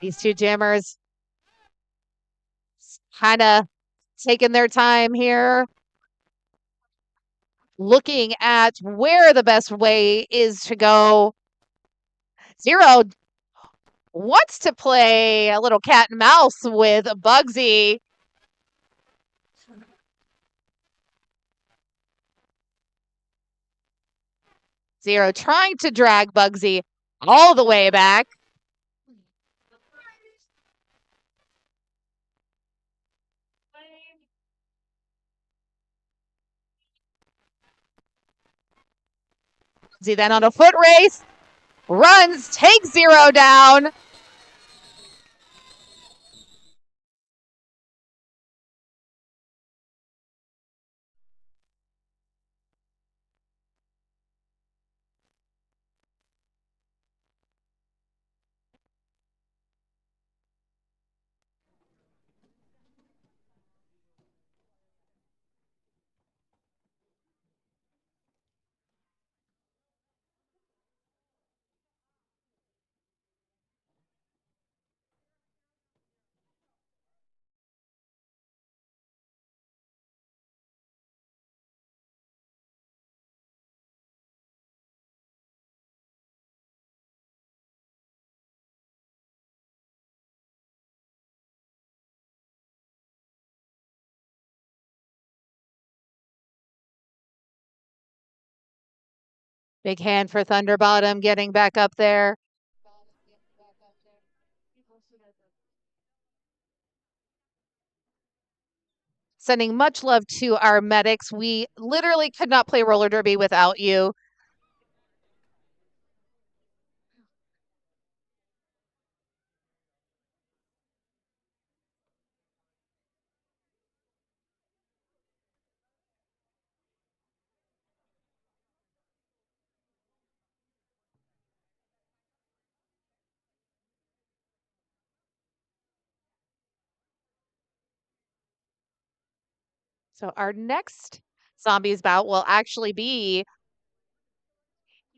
S2: These two jammers kind of taking their time here, looking at where the best way is to go. Zero wants to play a little cat and mouse with Bugsy. Zero trying to drag Bugsy all the way back. Bugsy then on a foot race, runs, takes Zero down. Big hand for Thunderbottom getting back up there. Sending much love to our medics. We literally could not play roller derby without you. So our next Zombies bout will actually be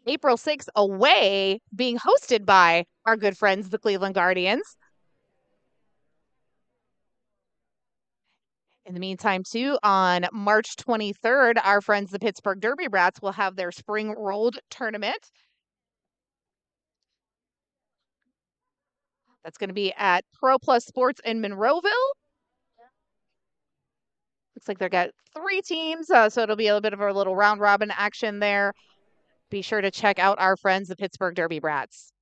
S2: April 6th away, being hosted by our good friends, the Cleveland Guardians. In the meantime, too, on March 23rd, our friends, the Pittsburgh Derby Brats, will have their spring rolled tournament. That's going to be at Pro Plus Sports in Monroeville. Looks like they've got 3 teams, so it'll be a bit of a little round robin action there. Be sure to check out our friends, the Pittsburgh Derby Brats.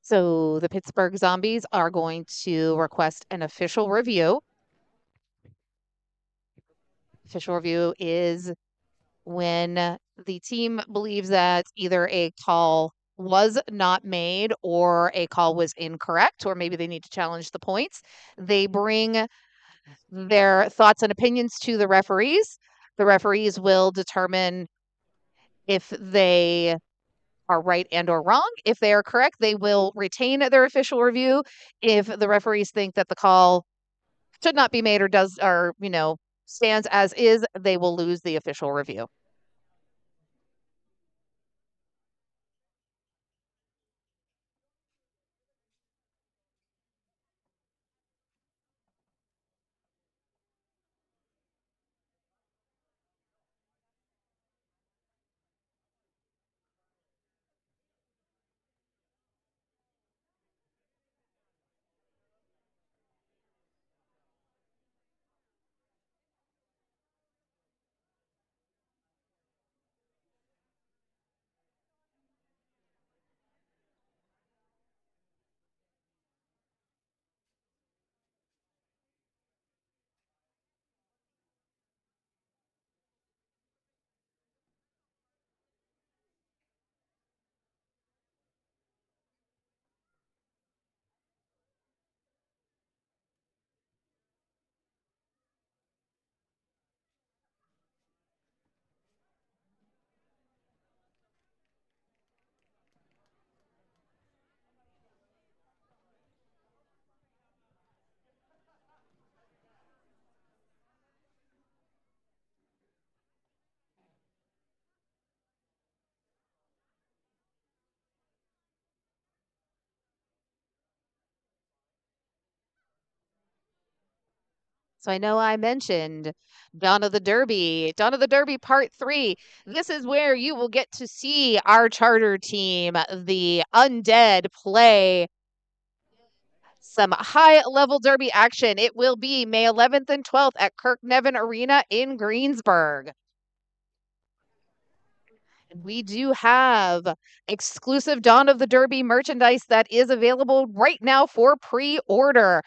S2: So the Pittsburgh Zombies are going to request an official review. Official review is when the team believes that either a call was not made or a call was incorrect, or maybe they need to challenge the points. They bring their thoughts and opinions to the referees. The referees will determine if they are right and or wrong. If they are correct, they will retain their official review. If the referees think that the call should not be made or stands as is, they will lose the official review. So I know I mentioned Dawn of the Derby, Dawn of the Derby Part 3. This is where you will get to see our charter team, the Undead, play some high-level Derby action. It will be May 11th and 12th at Kirk Nevin Arena in Greensburg. We do have exclusive Dawn of the Derby merchandise that is available right now for pre-order.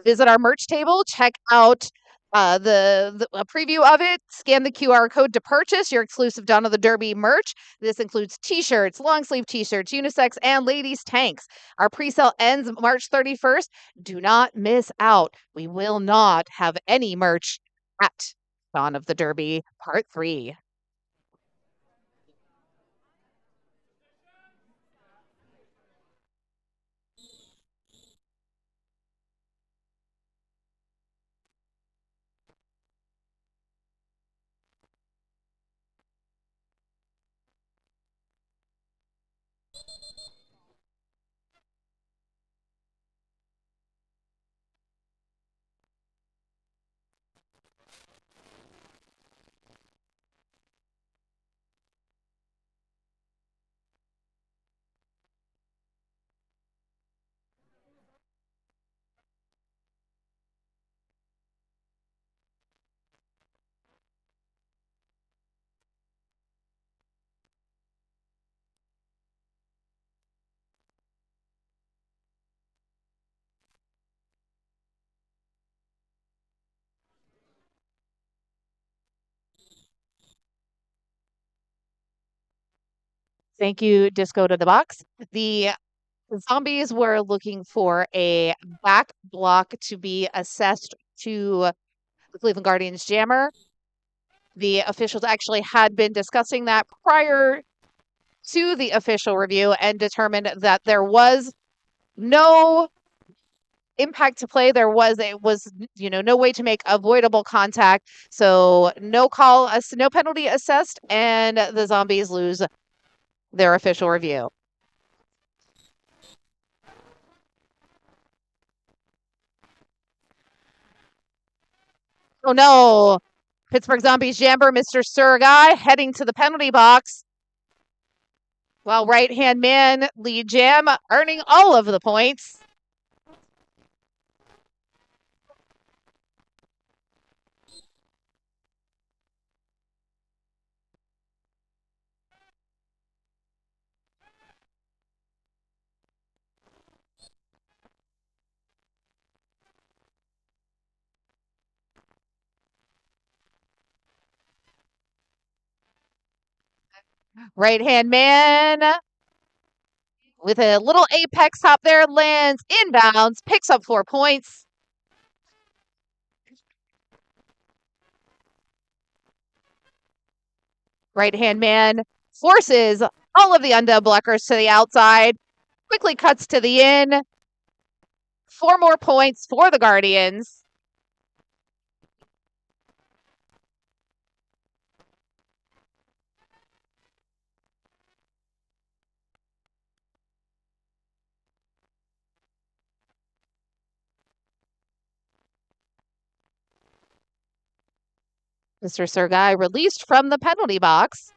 S2: Visit our merch table, check out a preview of it, scan the QR code to purchase your exclusive Dawn of the Derby merch. This includes t-shirts, long sleeve t-shirts, unisex, and ladies tanks. Our pre-sale ends March 31st. Do not miss out. We will not have any merch at Dawn of the Derby Part 3. Thank you, Disco to the Box. The zombies were looking for a back block to be assessed to the Cleveland Guardians jammer. The officials actually had been discussing that prior to the official review and determined that there was no impact to play. No way to make avoidable contact. So no penalty assessed, and the zombies lose their official review. Oh no. Pittsburgh ZomBees jammer, Mr. Surguy, heading to the penalty box. While right-hand man lead jam, earning all of the points. Right-hand man with a little apex hop there, lands inbounds, picks up 4 points. Right-hand man forces all of the undead blockers to the outside, quickly cuts to the in. 4 more points for the Guardians. Mr. Sergai released from the penalty box.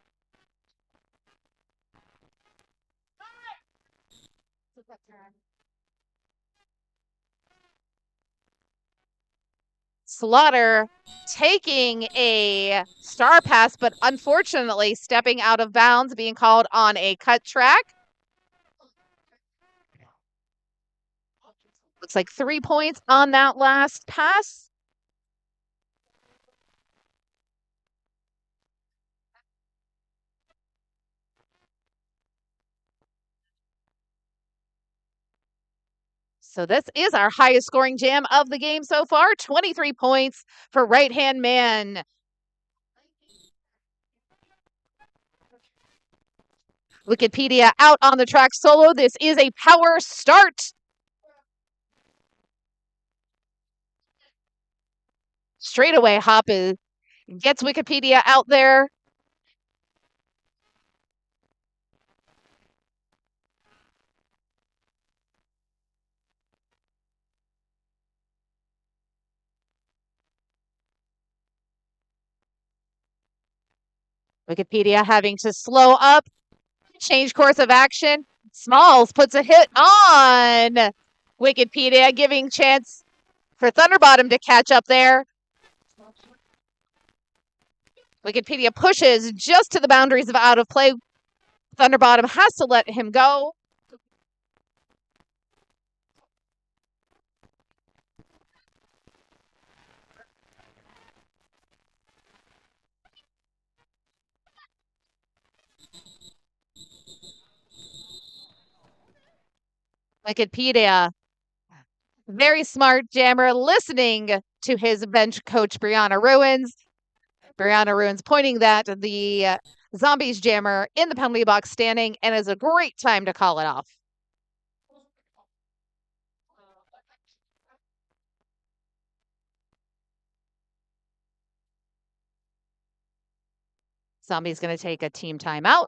S2: Slaughter taking a star pass, but unfortunately stepping out of bounds, being called on a cut track. Looks like 3 points on that last pass. So this is our highest scoring jam of the game so far. 23 points for right-hand man. Wikipedia out on the track solo. This is a power start. Straightaway hop gets Wikipedia out there. Wikipedia having to slow up, change course of action. Smalls puts a hit on Wikipedia, giving chance for Thunderbottom to catch up there. Wikipedia pushes just to the boundaries of out of play. Thunderbottom has to let him go. Wikipedia, very smart jammer, listening to his bench coach, Brianna Ruins. Brianna Ruins pointing that the Zombies jammer in the penalty box standing, and is a great time to call it off. Zombies going to take a team timeout.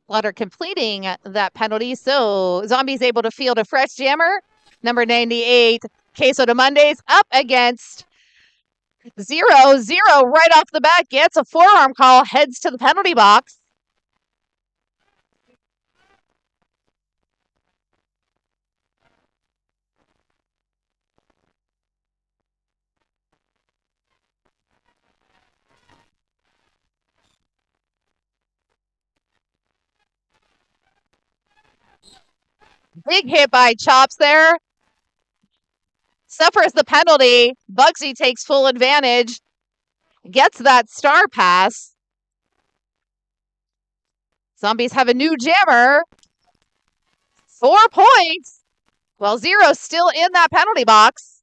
S2: Slaughter completing that penalty. So Zombies able to field a fresh jammer. Number 98, Queso de Mondays up against 0-0 right off the bat. Gets a forearm call, heads to the penalty box. Big hit by Chops there. Suffers the penalty. Bugsy takes full advantage. Gets that star pass. Zombies have a new jammer. 4 points. Well, 0 still in that penalty box.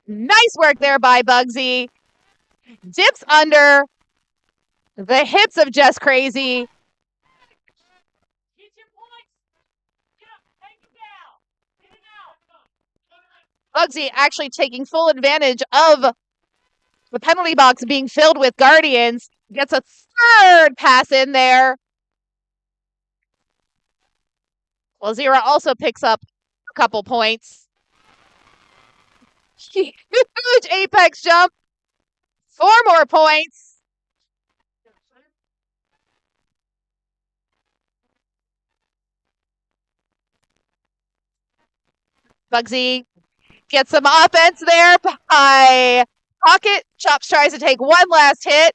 S2: Nice work there by Bugsy. Dips under. The hits of Just Crazy. Bugsy actually taking full advantage of the penalty box being filled with Guardians. Gets a third pass in there. Well, Zira also picks up a couple points. Huge apex jump. 4 more points. Bugsy gets some offense there by Pocket. Chops tries to take one last hit.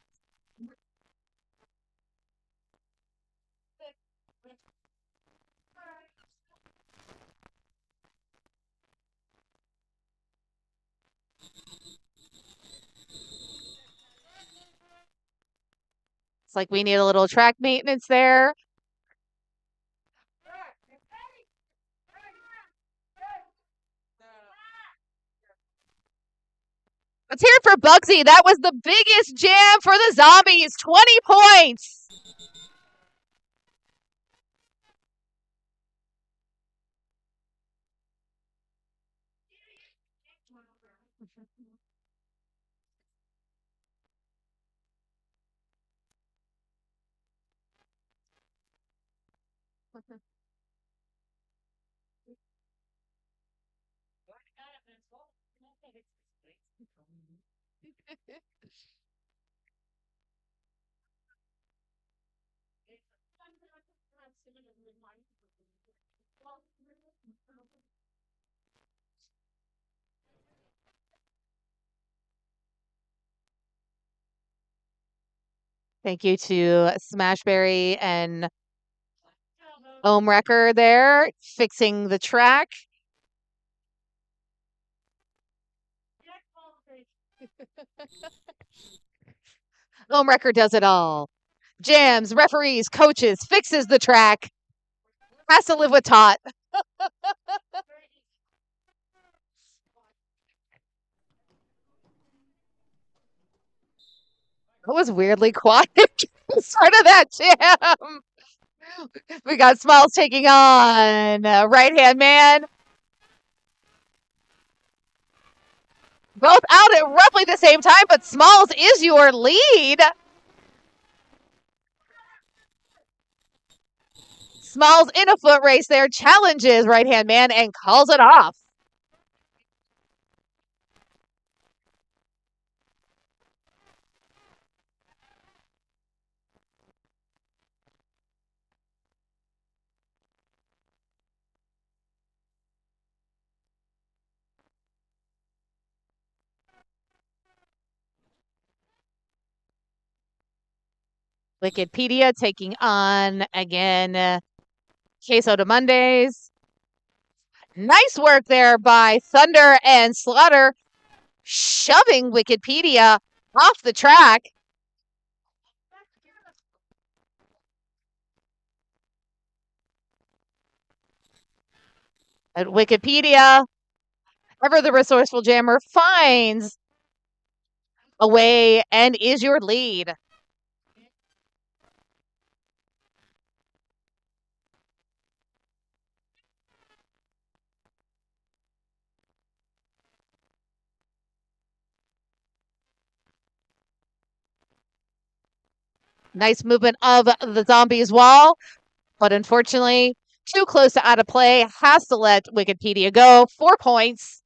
S2: It's like we need a little track maintenance there. Let's hear it for Bugsy. That was the biggest jam for the Zombies. 20 points. Thank you to Smashberry and Wrecker there, fixing the track. Wrecker does it all. Jams, referees, coaches, fixes the track. Has to live with Tot. It was weirdly quiet start of that jam. We got Smiles taking on Right-Hand Man. Both out at roughly the same time, but Smalls is your lead. Smalls in a foot race there, challenges Right-Hand Man and calls it off. Wikipedia taking on, again, Queso de Mondays. Nice work there by Thunder and Slaughter, shoving Wikipedia off the track. At Wikipedia, ever the resourceful jammer, finds a way and is your lead. Nice movement of the Zombies wall, but unfortunately, too close to out of play. Has to let Wikipedia go. 4 points.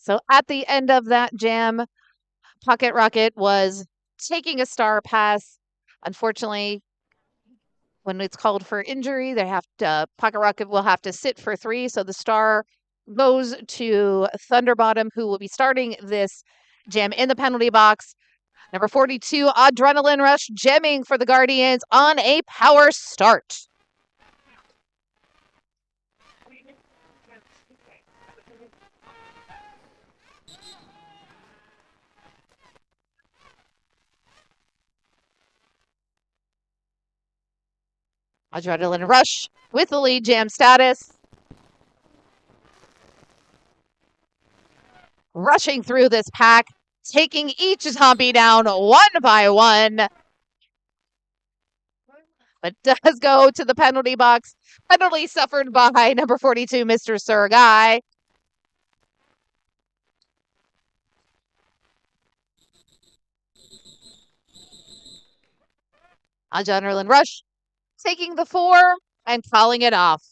S2: So at the end of that jam, Pocket Rocket was taking a star pass. Unfortunately, when it's called for injury, they have to Pocket Rocket will have to sit for 3. So the star goes to Thunderbottom, who will be starting this jam in the penalty box. Number 42, Adrenaline Rush, jamming for the Guardians on a power start. Adrenaline Rush with the lead jam status. Rushing through this pack, taking each zombie down one by one. But does go to the penalty box. Penalty suffered by number 42, Mr. Surgai. Adrenaline Rush taking the 4 and calling it off.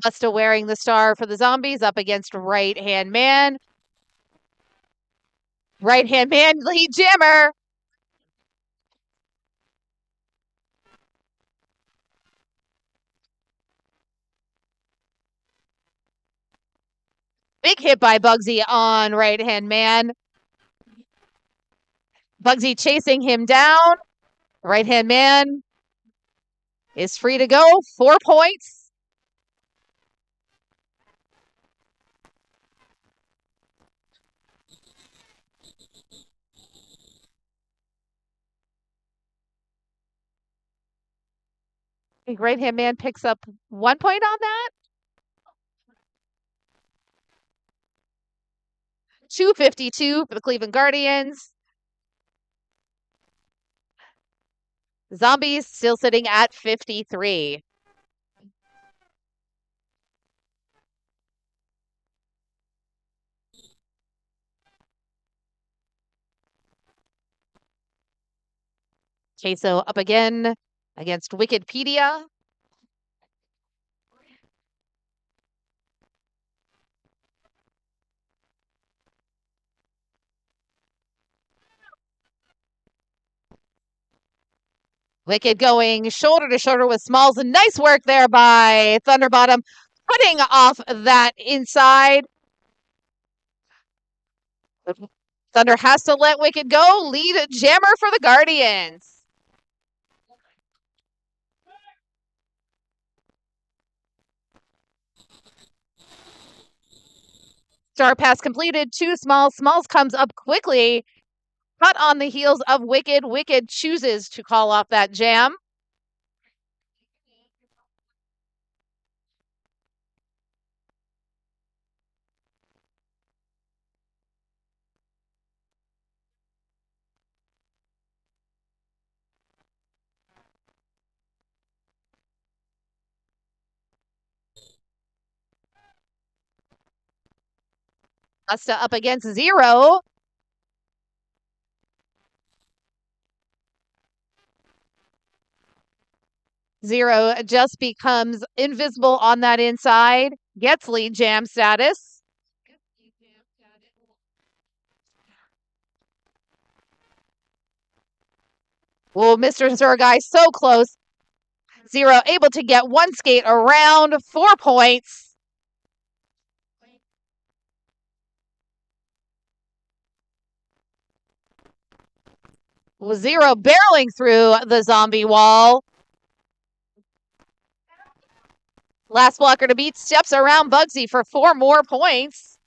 S2: Busta wearing the star for the zombies up against Right Hand Man. Right Hand Man, lead jammer. Big hit by Bugsy on Right Hand Man. Bugsy chasing him down. Right Hand Man is free to go. 4 points. I think Right Hand Man picks up 1 point on that. 252 for the Cleveland Guardians. Zombies still sitting at 53. Queso up again against Wikipedia. Wicked going shoulder to shoulder with Smalls. Nice work there by Thunderbottom, cutting off that inside. Thunder has to let Wicked go. Lead jammer for the Guardians. Star pass completed. 2 Smalls. Smalls comes up quickly. Cut on the heels of Wicked. Wicked chooses to call off that jam. Busta up against Zero. Zero just becomes invisible on that inside. Gets lead jam status. Oh, Mr. Zurgai so close. Zero able to get one skate around. 4 points. Zero barreling through the zombie wall. Last blocker to beat steps around Bugsy for 4 more points.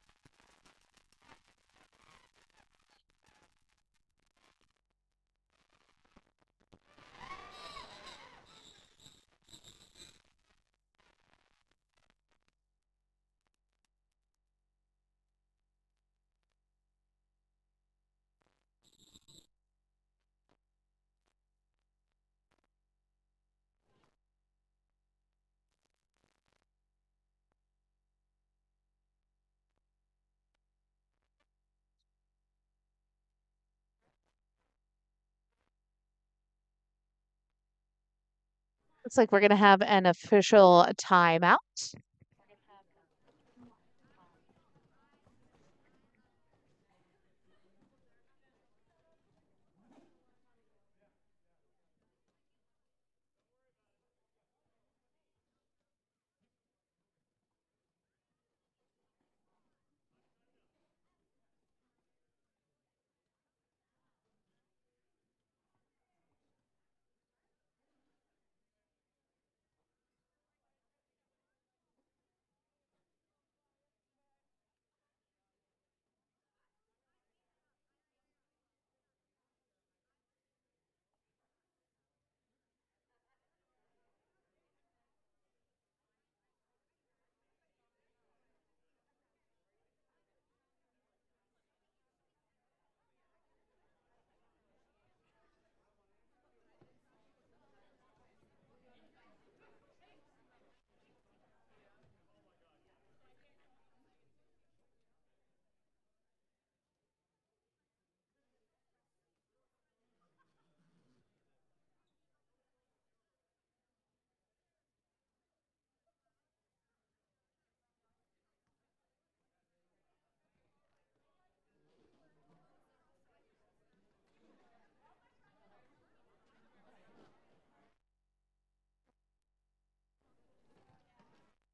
S2: Looks like we're going to have an official timeout.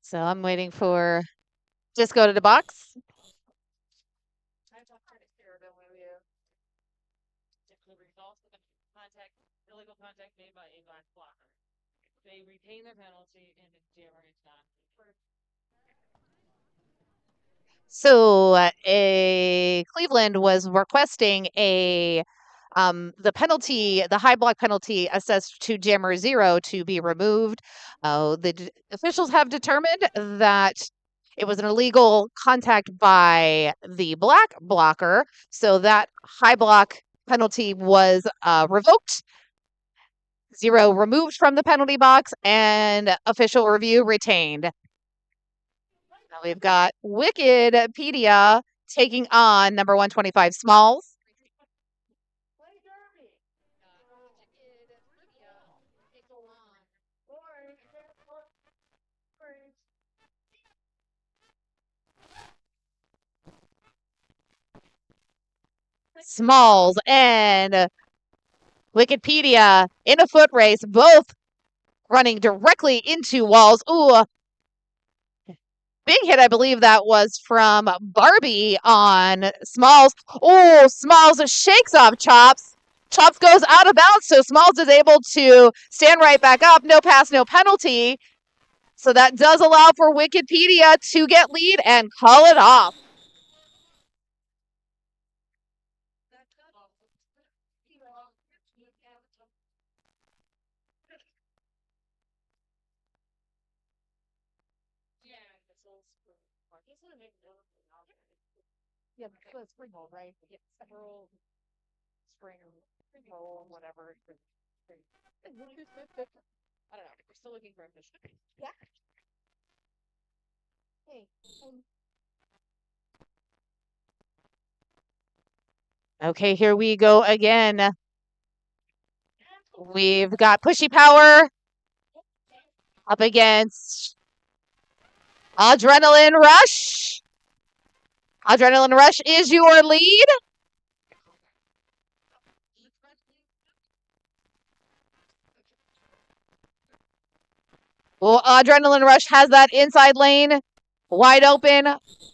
S2: So I'm waiting for just go to the box. Illegal contact made by a black blocker. They retain their penalty and the jammer is not. So, Cleveland was requesting the penalty, the high block penalty assessed to jammer 0 to be removed. The officials have determined that it was an illegal contact by the black blocker, so that high block penalty was revoked. 0 removed from the penalty box, and official review retained. Now we've got Wikipedia taking on number 125 Smalls. Smalls and Wikipedia in a foot race, both running directly into walls. Ooh, big hit, I believe that was from Barbie on Smalls. Oh, Smalls shakes off Chops. Chops goes out of bounds, so Smalls is able to stand right back up. No pass, no penalty. So that does allow for Wikipedia to get lead and call it off. Yeah, because spring roll, right? You get several spring roll, whatever. I don't know. We're still looking for a fish. Yeah. Hey. Okay, here we go again. We've got Pushy Power up against Adrenaline Rush. Adrenaline Rush is your lead. Well, Adrenaline Rush has that inside lane wide open,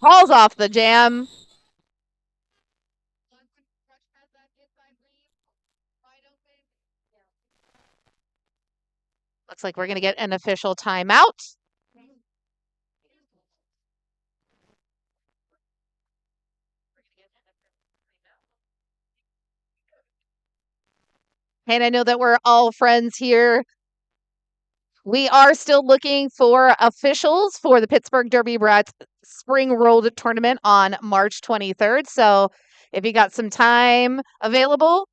S2: hauls off the jam. Looks like we're going to get an official timeout. And I know that we're all friends here. We are still looking for officials for the Pittsburgh Derby Brats Spring Rolled Tournament on March 23rd. So if you got some time available,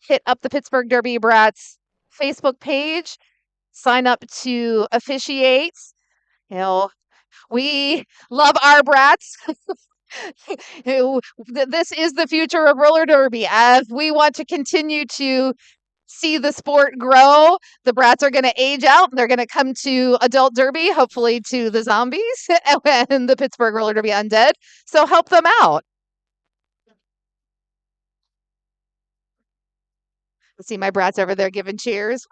S2: hit up the Pittsburgh Derby Brats Facebook page, sign up to officiate. You know, we love our brats. This is the future of roller derby, as we want to continue to see the sport grow. The brats are going to age out. And they're going to come to adult derby, hopefully to the zombies and the Pittsburgh roller derby undead. So help them out. See my brats over there giving cheers.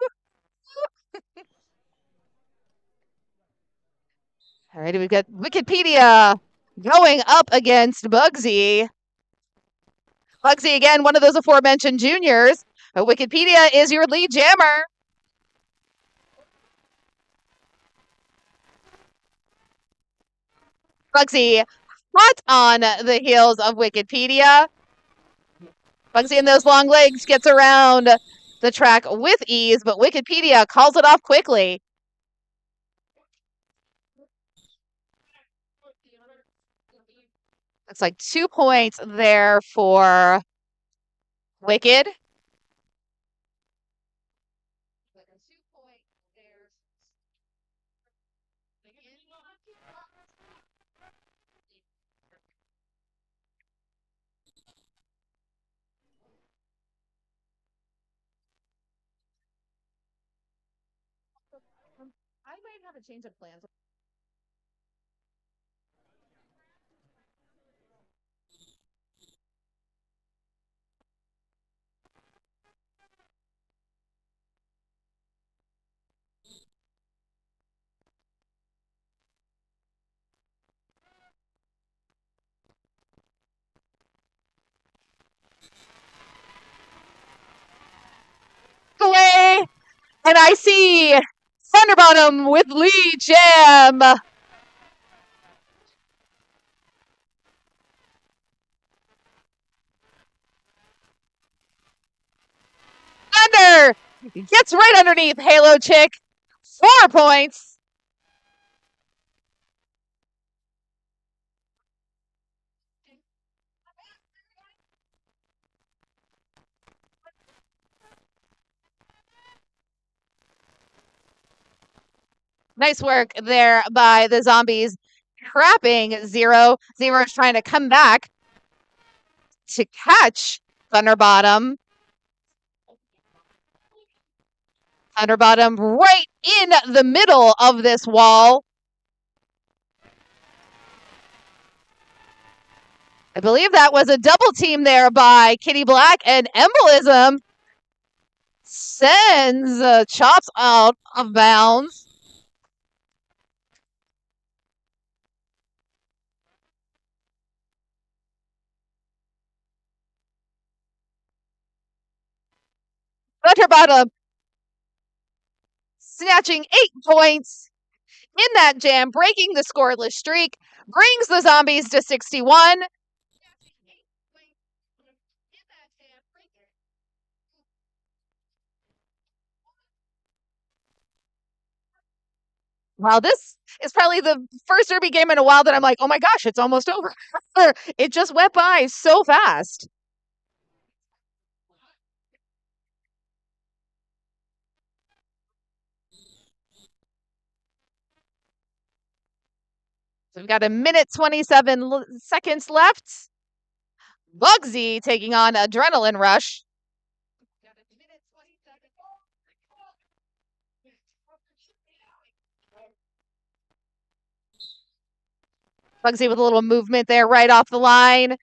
S2: All right, we've got Wikipedia going up against Bugsy. Bugsy, again, one of those aforementioned juniors. Wikipedia is your lead jammer. Bugsy, hot on the heels of Wikipedia. Bugsy and those long legs gets around the track with ease, but Wikipedia calls it off quickly. Looks like 2 points there for Wicked. I might have a change of plans. Away, and I see Thunderbottom with lead jam. Thunder gets right underneath Halo Chick. 4 points. Nice work there by the zombies, trapping Zero. Zero is trying to come back to catch Thunderbottom. Thunderbottom right in the middle of this wall. I believe that was a double team there by Kitty Black, and Embolism sends Chops out of bounds. Thunderbottom snatching 8 points in that jam, breaking the scoreless streak, brings the zombies to 61. Wow, this is probably the first derby game in a while that I'm like, oh my gosh, it's almost over. It just went by so fast. So we've got a minute 27 seconds left. Bugsy taking on Adrenaline Rush. Bugsy with a little movement there right off the line.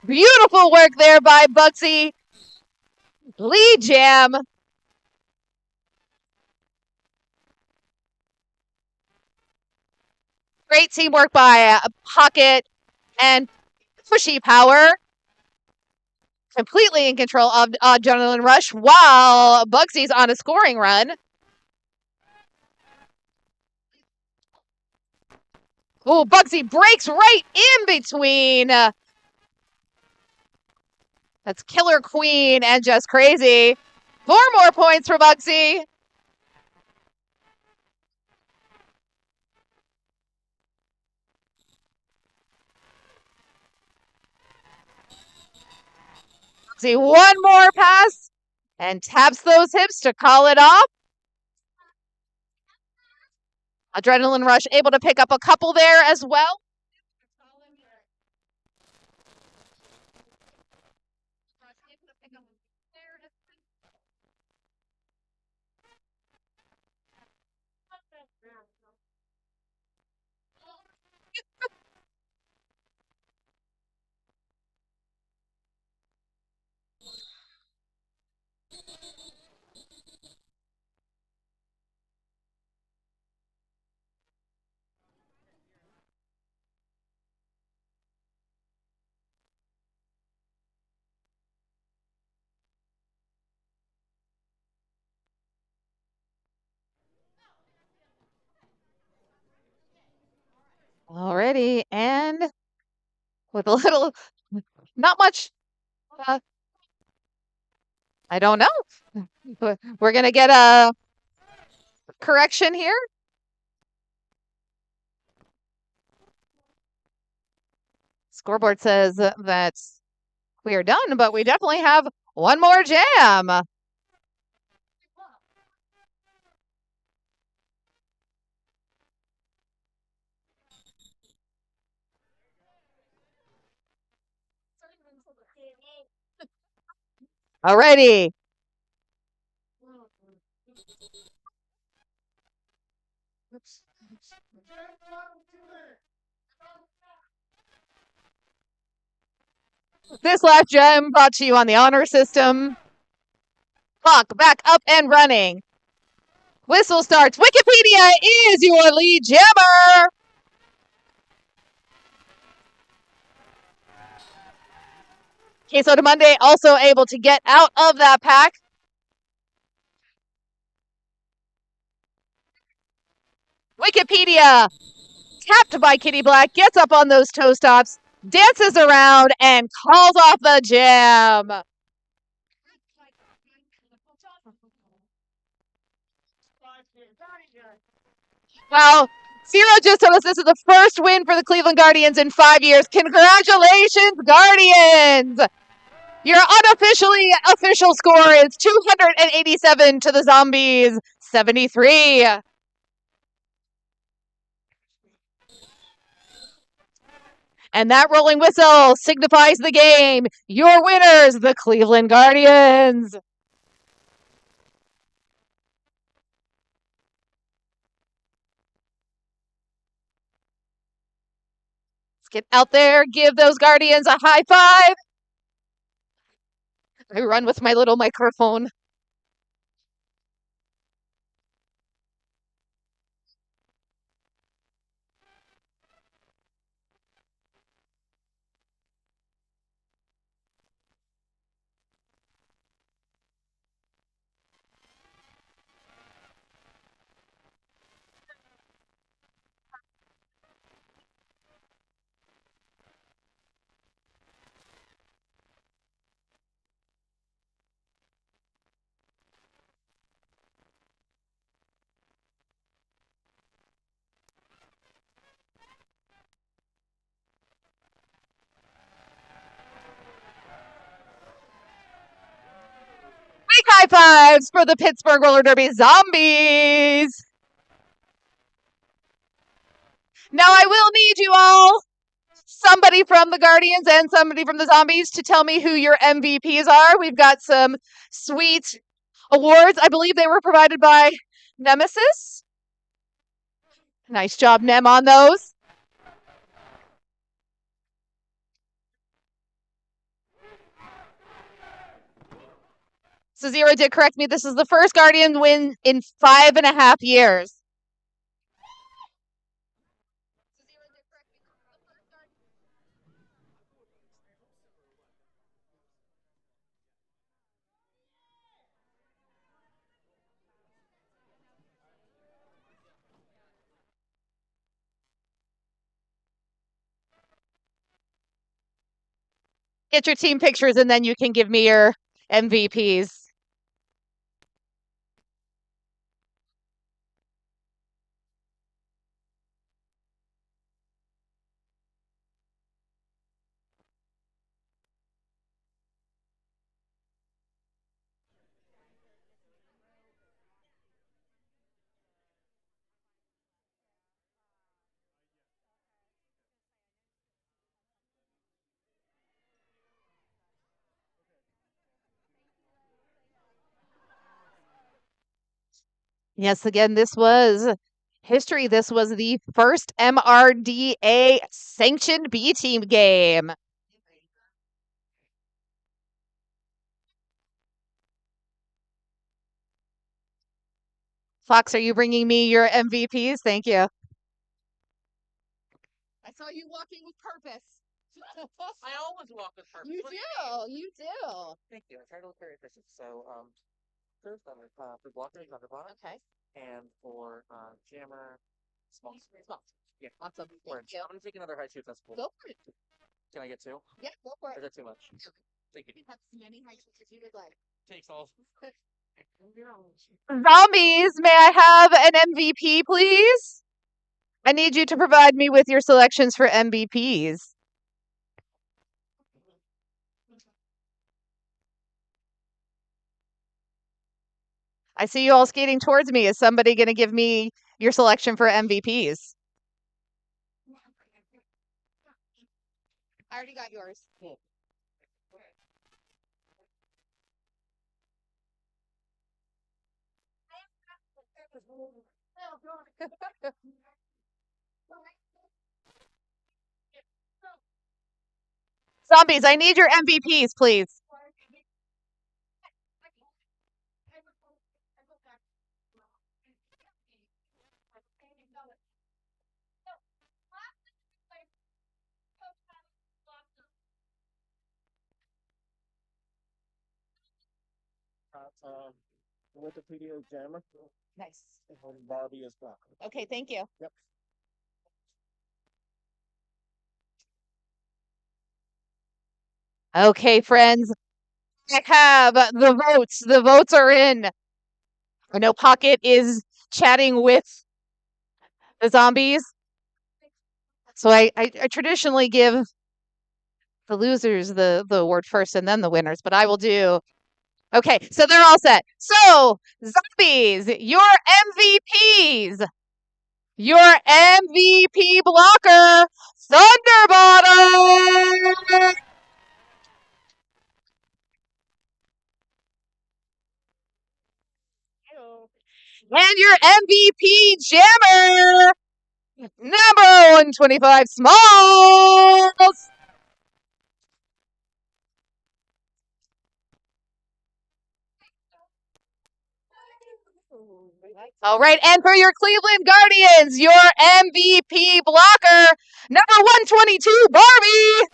S2: Beautiful work there by Bugsy. Lead jam. Great teamwork by Pocket and Pushy Power. Completely in control of Adrenaline Rush while Bugsy's on a scoring run. Oh, Bugsy breaks right in between. That's Killer Queen and Just Crazy. 4 more points for Bugsy. Bugsy, one more pass and taps those hips to call it off. Adrenaline Rush able to pick up a couple there as well. Alrighty, and with a little, not much, uh, I don't know. We're gonna get a correction here. Scoreboard says that we are done, but we definitely have one more jam. Alrighty. This last gem brought to you on the honor system. Clock back up and running. Whistle starts. Wikipedia is your lead jammer. Queso de Monday also able to get out of that pack. Wikipedia, tapped by Kitty Black, gets up on those toe stops, dances around, and calls off the jam. Well, Zero just told us this is the first win for the Cleveland Guardians in 5 years. Congratulations, Guardians! Your official score is 287 to the ZomBees 73. And that rolling whistle signifies the game. Your winners, the Cleveland Guardians. Let's get out there, give those Guardians a high five. I run with my little microphone. Big high fives for the Pittsburgh Roller Derby ZomBees. Now I will need you all, somebody from the Guardians and somebody from the ZomBees, to tell me who your MVPs are. We've got some sweet awards. I believe they were provided by Nemesis. Nice job, Nem, on those. So Zero did correct me. This is the first Guardian win in 5.5 years. Get your team pictures and then you can give me your MVPs. Yes, again, this was History, this was the first MRDA Sanctioned B-Team game. Fox, are you bringing me your MVPs? Thank you. I saw you walking with purpose.
S4: I always walk with purpose.
S2: You do. You do.
S4: Thank you. I try to look very efficient. So, first, for blocker, Thunderbot.
S2: Okay.
S4: And for jammer, small. Yeah.
S2: Awesome.
S4: Orange.
S2: Thank you.
S4: I'm gonna take another high two. That's cool.
S2: Go for it.
S4: Can I get two?
S2: Yeah, go for
S4: Or is
S2: it.
S4: that too much? Thank you.
S2: Have as many high as you would like.
S4: Takes all.
S2: Zombies, may I have an MVP, please? I need you to provide me with your selections for MVPs. I see you all skating towards me. Is somebody going to give me your selection for MVPs? I already got yours.
S4: Cool.
S2: Zombies, I need your MVPs, please.
S4: Wikipedia jammer.
S2: Nice.
S4: And Barbie is blocker.
S2: Okay, thank you.
S4: Yep.
S2: Okay, friends. I have the votes. The votes are in. I know Pocket is chatting with the zombies. So I traditionally give the losers the award first and then the winners, but I will do. Okay, so they're all set. So, zombies, your MVPs. Your MVP blocker, Thunderbottom. And your MVP jammer, number 125, Smalls. All right, and for your Cleveland Guardians, your MVP blocker, number 122, Barbie.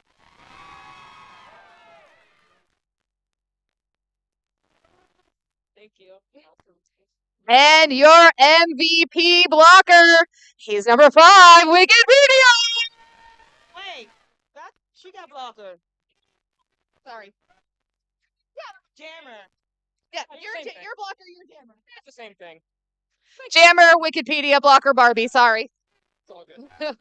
S4: Thank you.
S2: And your MVP blocker, he's number 5, Wikipedia.
S5: Wait, she got blocker.
S2: Sorry.
S5: Jammer.
S2: Yeah,
S4: It's the
S2: your
S4: same thing.
S2: your blocker, your jammer.
S4: It's the same thing.
S2: Jammer, Wikipedia, blocker, Barbie. Sorry.
S4: It's all good.